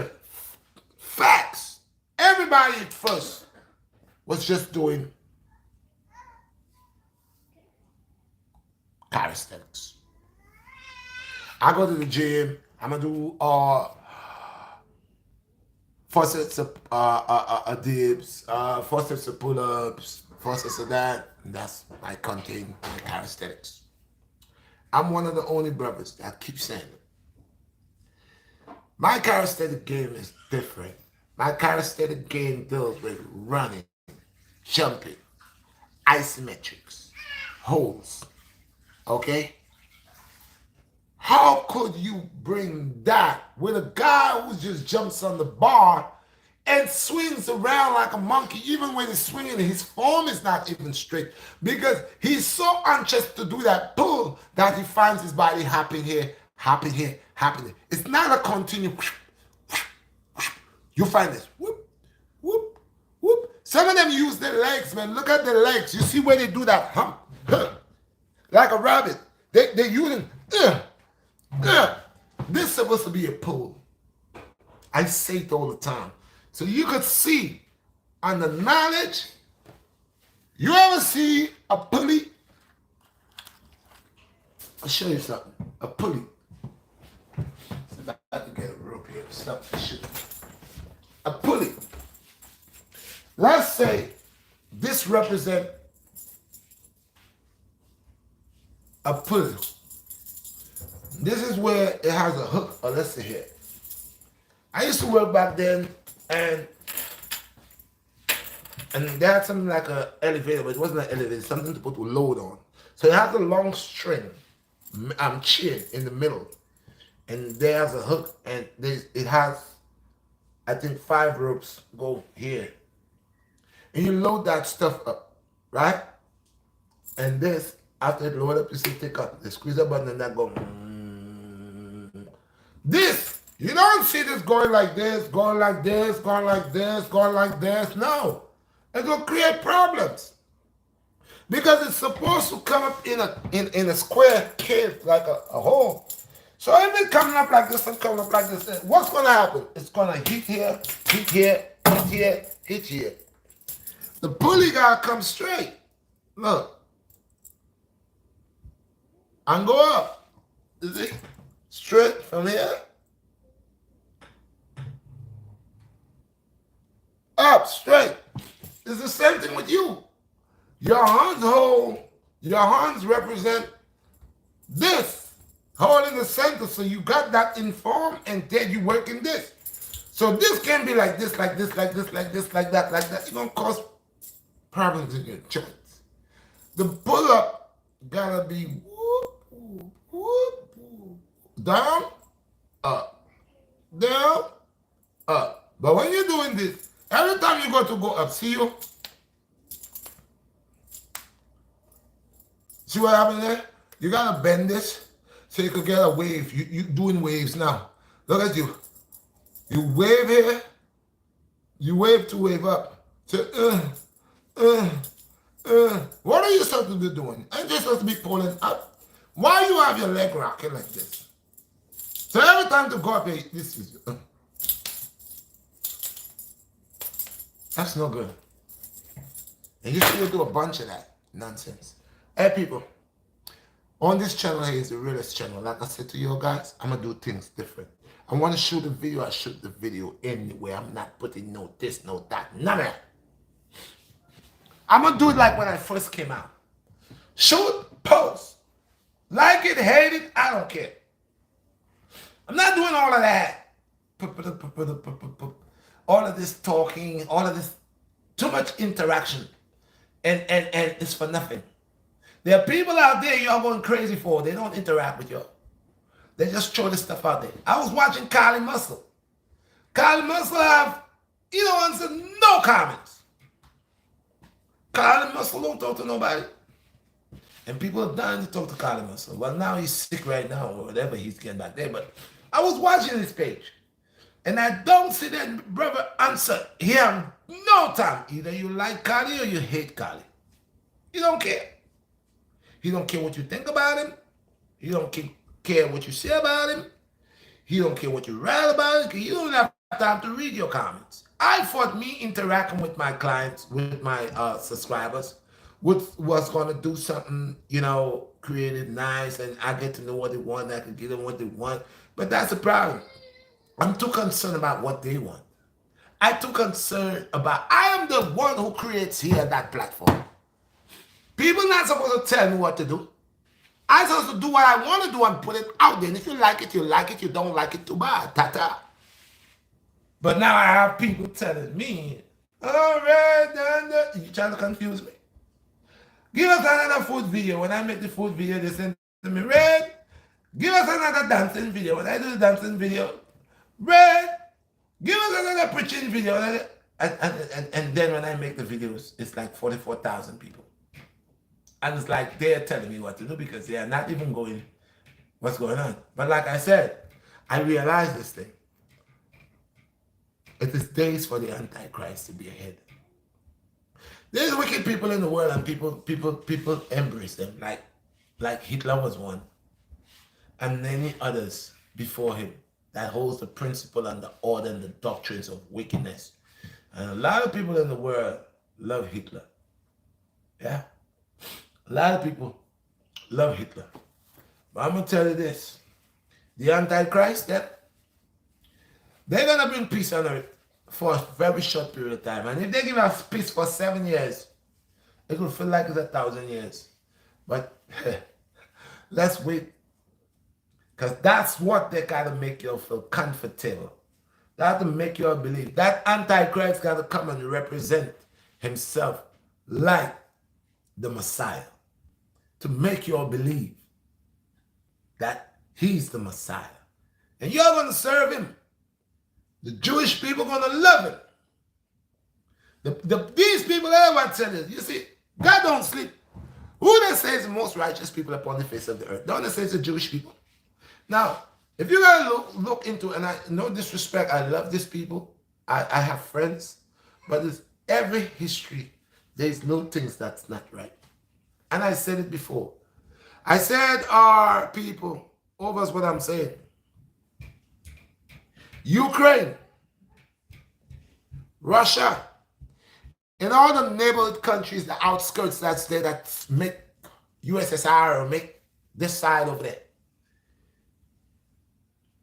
Everybody at first was just doing calisthenics. I go to the gym, I'm gonna do 4 sets of dips, 4 sets of pull-ups, 4 sets of that, and that's my content, my calisthenics. I'm one of the only brothers that keep saying it. My calisthenic game is different. My calisthenic game deals with running, jumping, isometrics, holds. Okay? How could you bring that with a guy who just jumps on the bar and swings around like a monkey? Even when he's swinging, his form is not even straight because he's so anxious to do that pull that he finds his body hopping here, hopping here, hopping there. It's not a continuous. You find this whoop, whoop, whoop. Some of them use their legs, man. Look at their legs. You see where they do that hump, like a rabbit. They're using. This is supposed to be a pull. I say it all the time. So you could see on the knowledge, you ever see a pulley? I'll show you something. A pulley. So I can get a rope here. Stop this shit. A pulley. Let's say this represents a pulley. This is where it has a hook, or let's say here. I used to work back then, and they had something like an elevator, but it wasn't an elevator, something to put a load on. So it has a long string, chain in the middle, and there's a hook, and it has, I think, 5 ropes go here. And you load that stuff up, right? And this, after it load up, you see take up, they squeeze a button and that go. This, you don't see this going like this, going like this, going like this, going like this. No, it's gonna create problems because it's supposed to come up in a square cave like a hole. So if it's coming up like this and coming up like this, what's gonna happen? It's gonna hit here, hit here, hit here, hit here. The pulley gotta come straight. Look, and go up. You see? Straight from here, up, straight. It's the same thing with you. Your hands represent this, hole in the center, so you got that in form, and then you work in this. So this can be like this, like this, like this, like this, like that, like that. It's gonna cause problems in your joints. The pull-up gotta be whoop, whoop, whoop. Down, up, down, up. But when you're doing this, every time you go up, see what happened there? You gotta bend this so you could get a wave. You doing waves now. Look at you. You wave here, you wave to wave up. So, what are you supposed to be doing? Aren't you supposed to be pulling up? Why you have your leg rocking like this? So every time to go up here, this is that's no good. And you see, we do a bunch of that nonsense. Hey, people, on this channel here is the realest channel. Like I said to you guys, I'm going to do things different. I want to shoot a video, I shoot the video anyway. I'm not putting no this, no that, none of that. I'm going to do it like when I first came out. Shoot, post. Like it, hate it, I don't care. I'm not doing all of that. All of this talking, all of this, too much interaction. And it's for nothing. There are people out there you're going crazy for. They don't interact with you. They just throw this stuff out there. I was watching Kylie Muscle. Kylie Muscle have, answer no comments. Kylie Muscle don't talk to nobody. And people are dying to talk to Kylie Muscle. Well, now he's sick right now or whatever he's getting back there. But I was watching this page. And I don't see that brother answer here no time. Either you like Kylie or you hate Kylie. He don't care. He don't care what you think about him. He don't care what you say about him. He don't care what you write about him. Because you don't have time to read your comments. I thought me interacting with my clients, with my subscribers, was going to do something, creative, nice, and I get to know what they want. I can give them what they want. But that's the problem. I'm too concerned about what they want. I'm too concerned about, I am the one who creates here that platform. People not supposed to tell me what to do. I'm supposed to do what I want to do and put it out there. And if you like it, you like it. You don't like it, too bad. Ta-ta. But now I have people telling me, all right, you trying to confuse me. Give us another food video. When I make the food video, they send to me, Red, give us another dancing video. When I do the dancing video, Red, give us another preaching video. And then when I make the videos, it's like 44,000 people. And it's like they're telling me what to do because they are not even going, what's going on. But like I said, I realize this thing. It is days for the Antichrist to be ahead. There's wicked people in the world and people embrace them. Like Hitler was one. And many others before him that holds the principle and the order and the doctrines of wickedness. And a lot of people in the world love Hitler. Yeah? A lot of people love Hitler. But I'm going to tell you this. The Antichrist, they're going to bring peace on earth for a very short period of time. And if they give us peace for 7 years, it will feel like it's 1,000 years. But let's wait. Because that's what they got to make you feel comfortable. They have to make you believe. That Antichrist got to come and represent himself like the Messiah. To make you all believe that he's the Messiah. And you're going to serve him. The Jewish people are going to love him. These people, everyone tell you, you see, God don't sleep. Who they say is the most righteous people upon the face of the earth? Don't they say it's the Jewish people? Now, if you got to look into, and I no disrespect, I love these people. I have friends. But there's every history, there's no things that's not right. And I said it before. I said our people, over's what I'm saying. Ukraine, Russia, and all the neighborhood countries, the outskirts that's there that make USSR or make this side over there.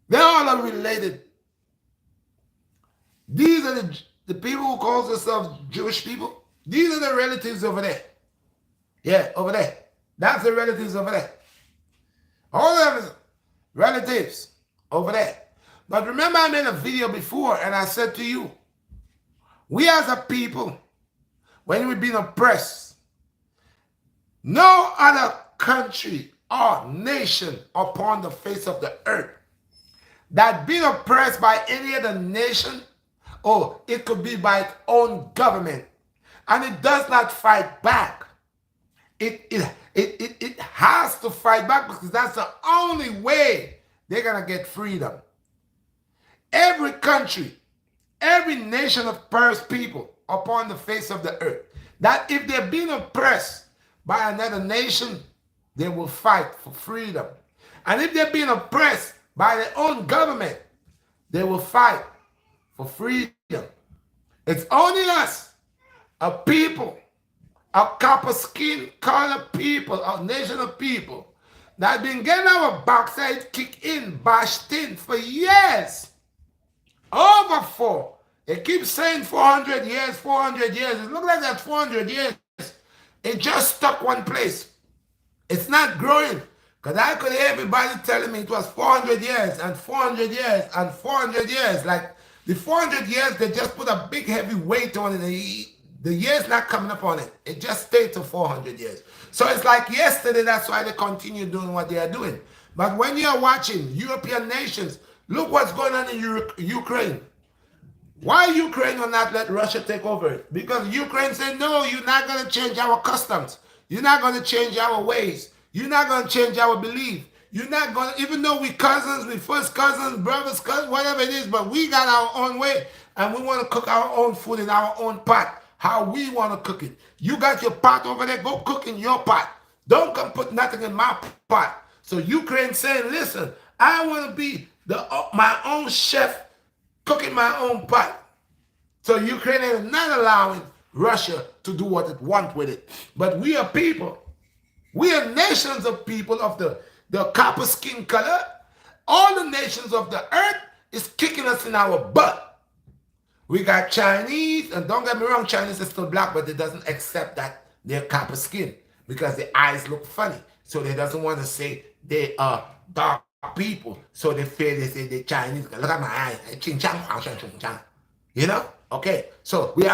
They all are related. These are the people who call themselves Jewish people. These are the relatives over there. Yeah, over there. That's the relatives over there. All of them relatives over there. But remember, I made a video before and I said to you, we as a people, when we've been oppressed, no other country or nation upon the face of the earth that been oppressed by any other nation, or it could be by its own government, and it does not fight back. It has to fight back because that's the only way they're going to get freedom. Every country, every nation of oppressed people upon the face of the earth, that if they're being oppressed by another nation, they will fight for freedom. And if they're being oppressed by their own government, they will fight for freedom. It's only us, a people a copper skin colored people, a nation of people that been getting our backside kicked in, bashed in for years. Over four. They keep saying 400 years, 400 years. It looks like that 400 years. It just stuck one place. It's not growing. Because I could hear everybody telling me it was 400 years and 400 years and 400 years. Like the 400 years, they just put a big heavy weight on it. The year's not coming up on it. It just stayed to 400 years. So it's like yesterday, that's why they continue doing what they are doing. But when you're watching European nations, look what's going on in Ukraine. Why Ukraine will not let Russia take over it? Because Ukraine said, no, you're not going to change our customs. You're not going to change our ways. You're not going to change our belief. You're not going to, even though we cousins, we first cousins, brothers, cousins, whatever it is, but we got our own way and we want to cook our own food in our own pot, how we want to cook it. You got your pot over there, go cook in your pot. Don't come put nothing in my pot. So Ukraine saying, listen, I want to be my own chef, cooking my own pot. So Ukraine is not allowing Russia to do what it wants with it. But we are people. We are nations of people of the copper skin color. All the nations of the earth is kicking us in our butt. We got Chinese, and don't get me wrong, Chinese is still black, but it doesn't accept that they're copper skin because their eyes look funny. So they doesn't want to say they are dark people. So they fear they say they're Chinese. Look at my eyes. You know? Okay. So we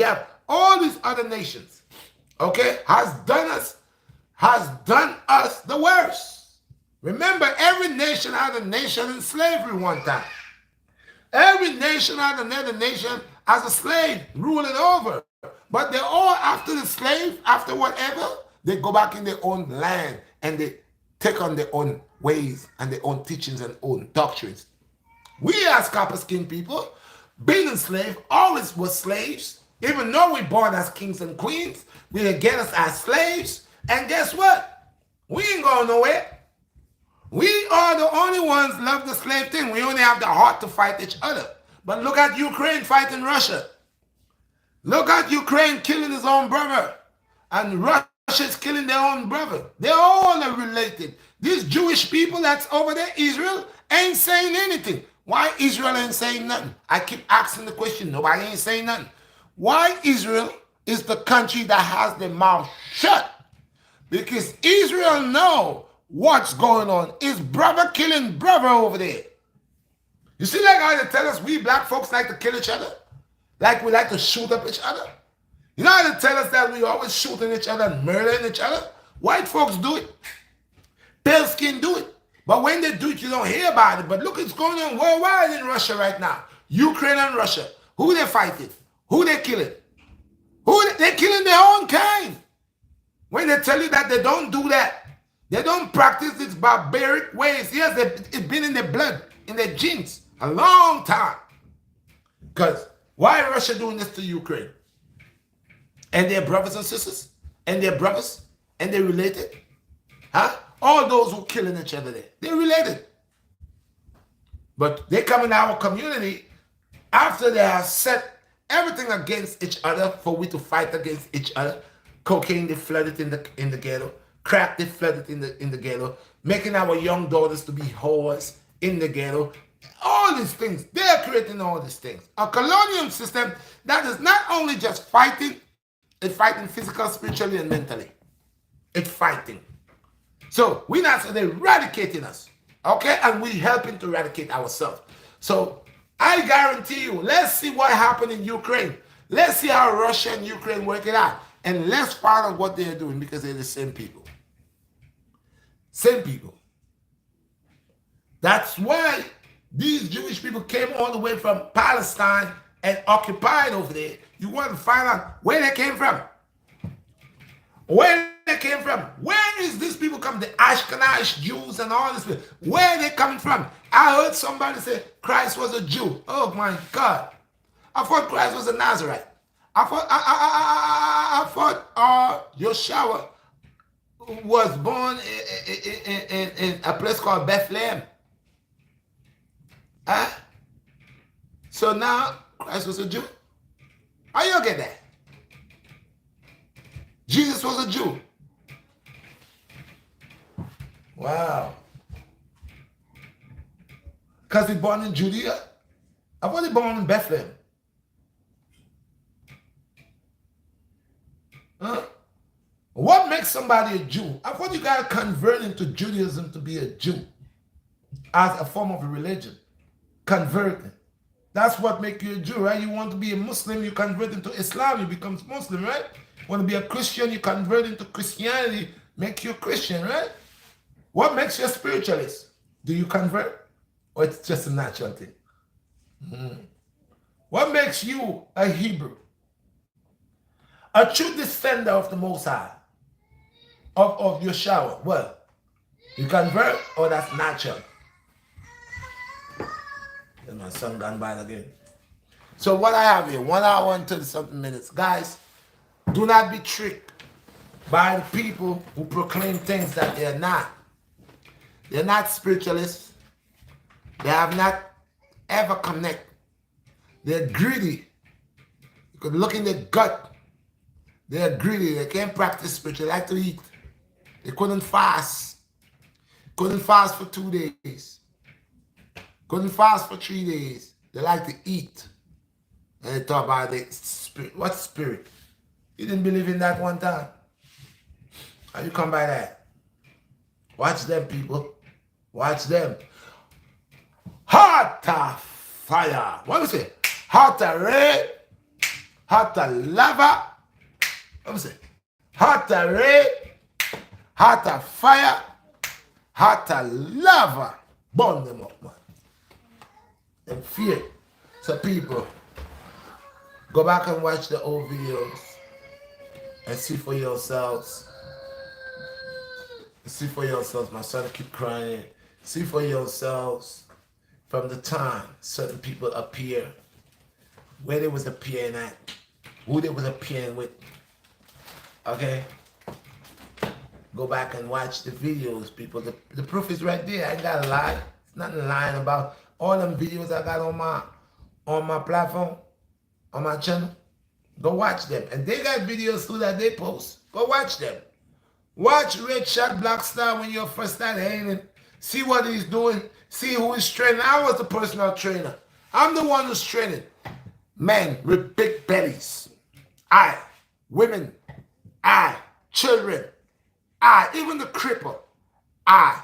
have all these other nations, okay, has done us the worst. Remember, every nation had a nation in slavery one time. Every nation had another nation as a slave, ruling over. But they're all after the slave, after whatever, they go back in their own land and they take on their own ways and their own teachings and own doctrines. We as copper skin people, being enslaved, always were slaves. Even though we born as kings and queens, we didn't get us as slaves. And guess what? We ain't going nowhere. We are the only ones love the slave thing. We only have the heart to fight each other. But look at Ukraine fighting Russia. Look at Ukraine killing his own brother. And Russia's killing their own brother. They all are related. These Jewish people that's over there, Israel, ain't saying anything. Why Israel ain't saying nothing? I keep asking the question. Nobody ain't saying nothing. Why Israel is the country that has their mouth shut? Because Israel know what's going on. Is brother killing brother over there? You see like how they tell us we black folks like to kill each other? Like we like to shoot up each other? You know how they tell us that we always shooting each other and murdering each other? White folks do it. Pale skin do it. But when they do it, you don't hear about it. But look, it's going on worldwide in Russia right now. Ukraine and Russia. Who they fighting? Who they killing? They're killing their own kind. When they tell you that they don't do that, they don't practice these barbaric ways. Yes, it's been in their blood, in their genes, a long time. Because why Russia doing this to Ukraine? And their brothers and sisters? And their brothers? And they're related? Huh? All those who killing each other there, they're related. But they come in our community after they have set everything against each other for we to fight against each other. Cocaine, they flooded in the ghetto. Crack, they flooded in the ghetto. Making our young daughters to be whores in the ghetto. All these things, they're creating all these things. A colonial system that is not only just fighting, it's fighting physically, spiritually, and mentally. It's fighting. So we're not so they're eradicating us. Okay? And we're helping to eradicate ourselves. So I guarantee you, let's see what happened in Ukraine. Let's see how Russia and Ukraine work it out. And let's follow what they're doing because they're the same people. Same people. That's why these Jewish people came all the way from Palestine and occupied over there. You want to find out where they came from. Where they came from. Where is these people come? The Ashkenaz Jews and all this. Where are they coming from? I heard somebody say Christ was a Jew. Oh my God. I thought Christ was a Nazarite. I thought Joshua was born in a place called Bethlehem. Huh? So now Christ was a Jew? How you get that? Jesus was a Jew. Wow. Because he born in Judea? I was born in Bethlehem. Huh? What makes somebody a Jew? I thought you got to convert into Judaism to be a Jew as a form of a religion. Converting. That's what makes you a Jew, right? You want to be a Muslim, you convert into Islam, you become Muslim, right? You want to be a Christian, you convert into Christianity, make you a Christian, right? What makes you a spiritualist? Do you convert? Or it's just a natural thing? What makes you a Hebrew? A true descender of the Most High, of your shower. Well, you convert or that's natural? And my son gone by again. So what I have here, 1 hour and 30-something minutes. Guys, do not be tricked by the people who proclaim things that they're not. They're not spiritualists. They have not ever connected. They're greedy. You could look in their gut. They're greedy. They can't practice spiritual. They like to eat. They couldn't fast. Couldn't fast for 2 days. Couldn't fast for 3 days. They like to eat. And they talk about the spirit. What spirit? You didn't believe in that one time. How you come by that? Watch them, people. Watch them. Hot fire. What do you say? Hot red. Hot lava. What do you say? Hot red. Hot fire. Hot lava. Burn them up, man. And fear. So people, go back and watch the old videos and see for yourselves. See for yourselves. My son keep crying. See for yourselves from the time certain people appear, where they was appearing at, who they was appearing with. Okay? Go back and watch the videos, people. The proof is right there. I ain't got to lie. There's nothing lying about. All them videos I got on my platform, on my channel, go watch them. And they got videos too that they post. Go watch them. Watch Redshot BlackStar when you first start hanging. See what he's doing. See who is training. I was the personal trainer. I'm the one who's training men with big bellies. I, women, I, children, I, even the cripple. I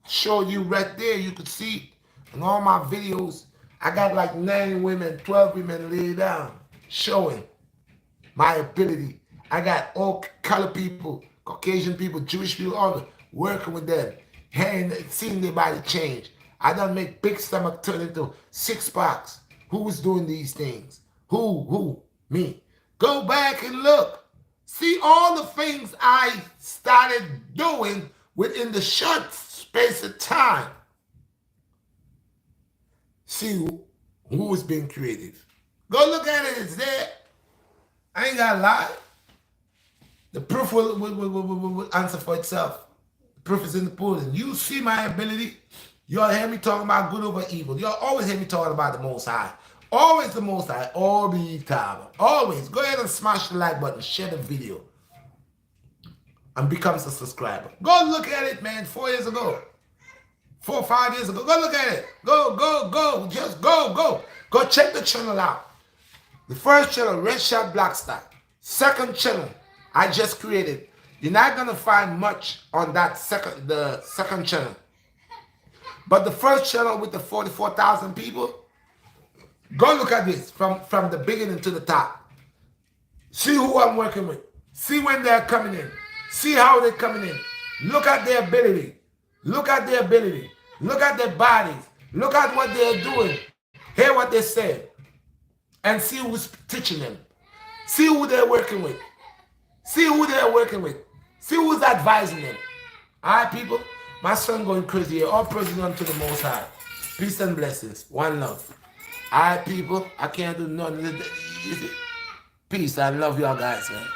show you right there. You could see in all my videos, I got like 9 women, 12 women laid down, showing my ability. I got all color people, Caucasian people, Jewish people, all working with them, and seeing their body change. I done make big stomach turn into 6 packs. Who was doing these things? Who? Me. Go back and look. See all the things I started doing within the short space of time. See who was being creative. Go look at it, it's there. I ain't gotta lie. The proof will answer for itself. The proof is in the pudding. You see my ability. Y'all hear me talking about good over evil. Y'all always hear me talking about the Most High. Always the Most High. All the time. Always. Go ahead and smash the like button. Share the video. And become a subscriber. Go look at it, man. 4 years ago. 4 or 5 years ago. Go look at it. Go. Just go. Go check the channel out. The first channel, Redshot BlackStar. Second channel, I just created. You're not gonna find much on that the second channel. But the first channel with the 44,000 people, go look at this from the beginning to the top. See who I'm working with. See when they're coming in. See how they're coming in. Look at their ability. Look at their ability. Look at their bodies. Look at what they're doing. Hear what they say. And see who's teaching them. See who they're working with. See who they're working with. See who's advising them. All right, people? My son going crazy here. All praise unto the Most High. Peace and blessings. One love. All right, people? I can't do nothing. Peace. I love y'all guys, man.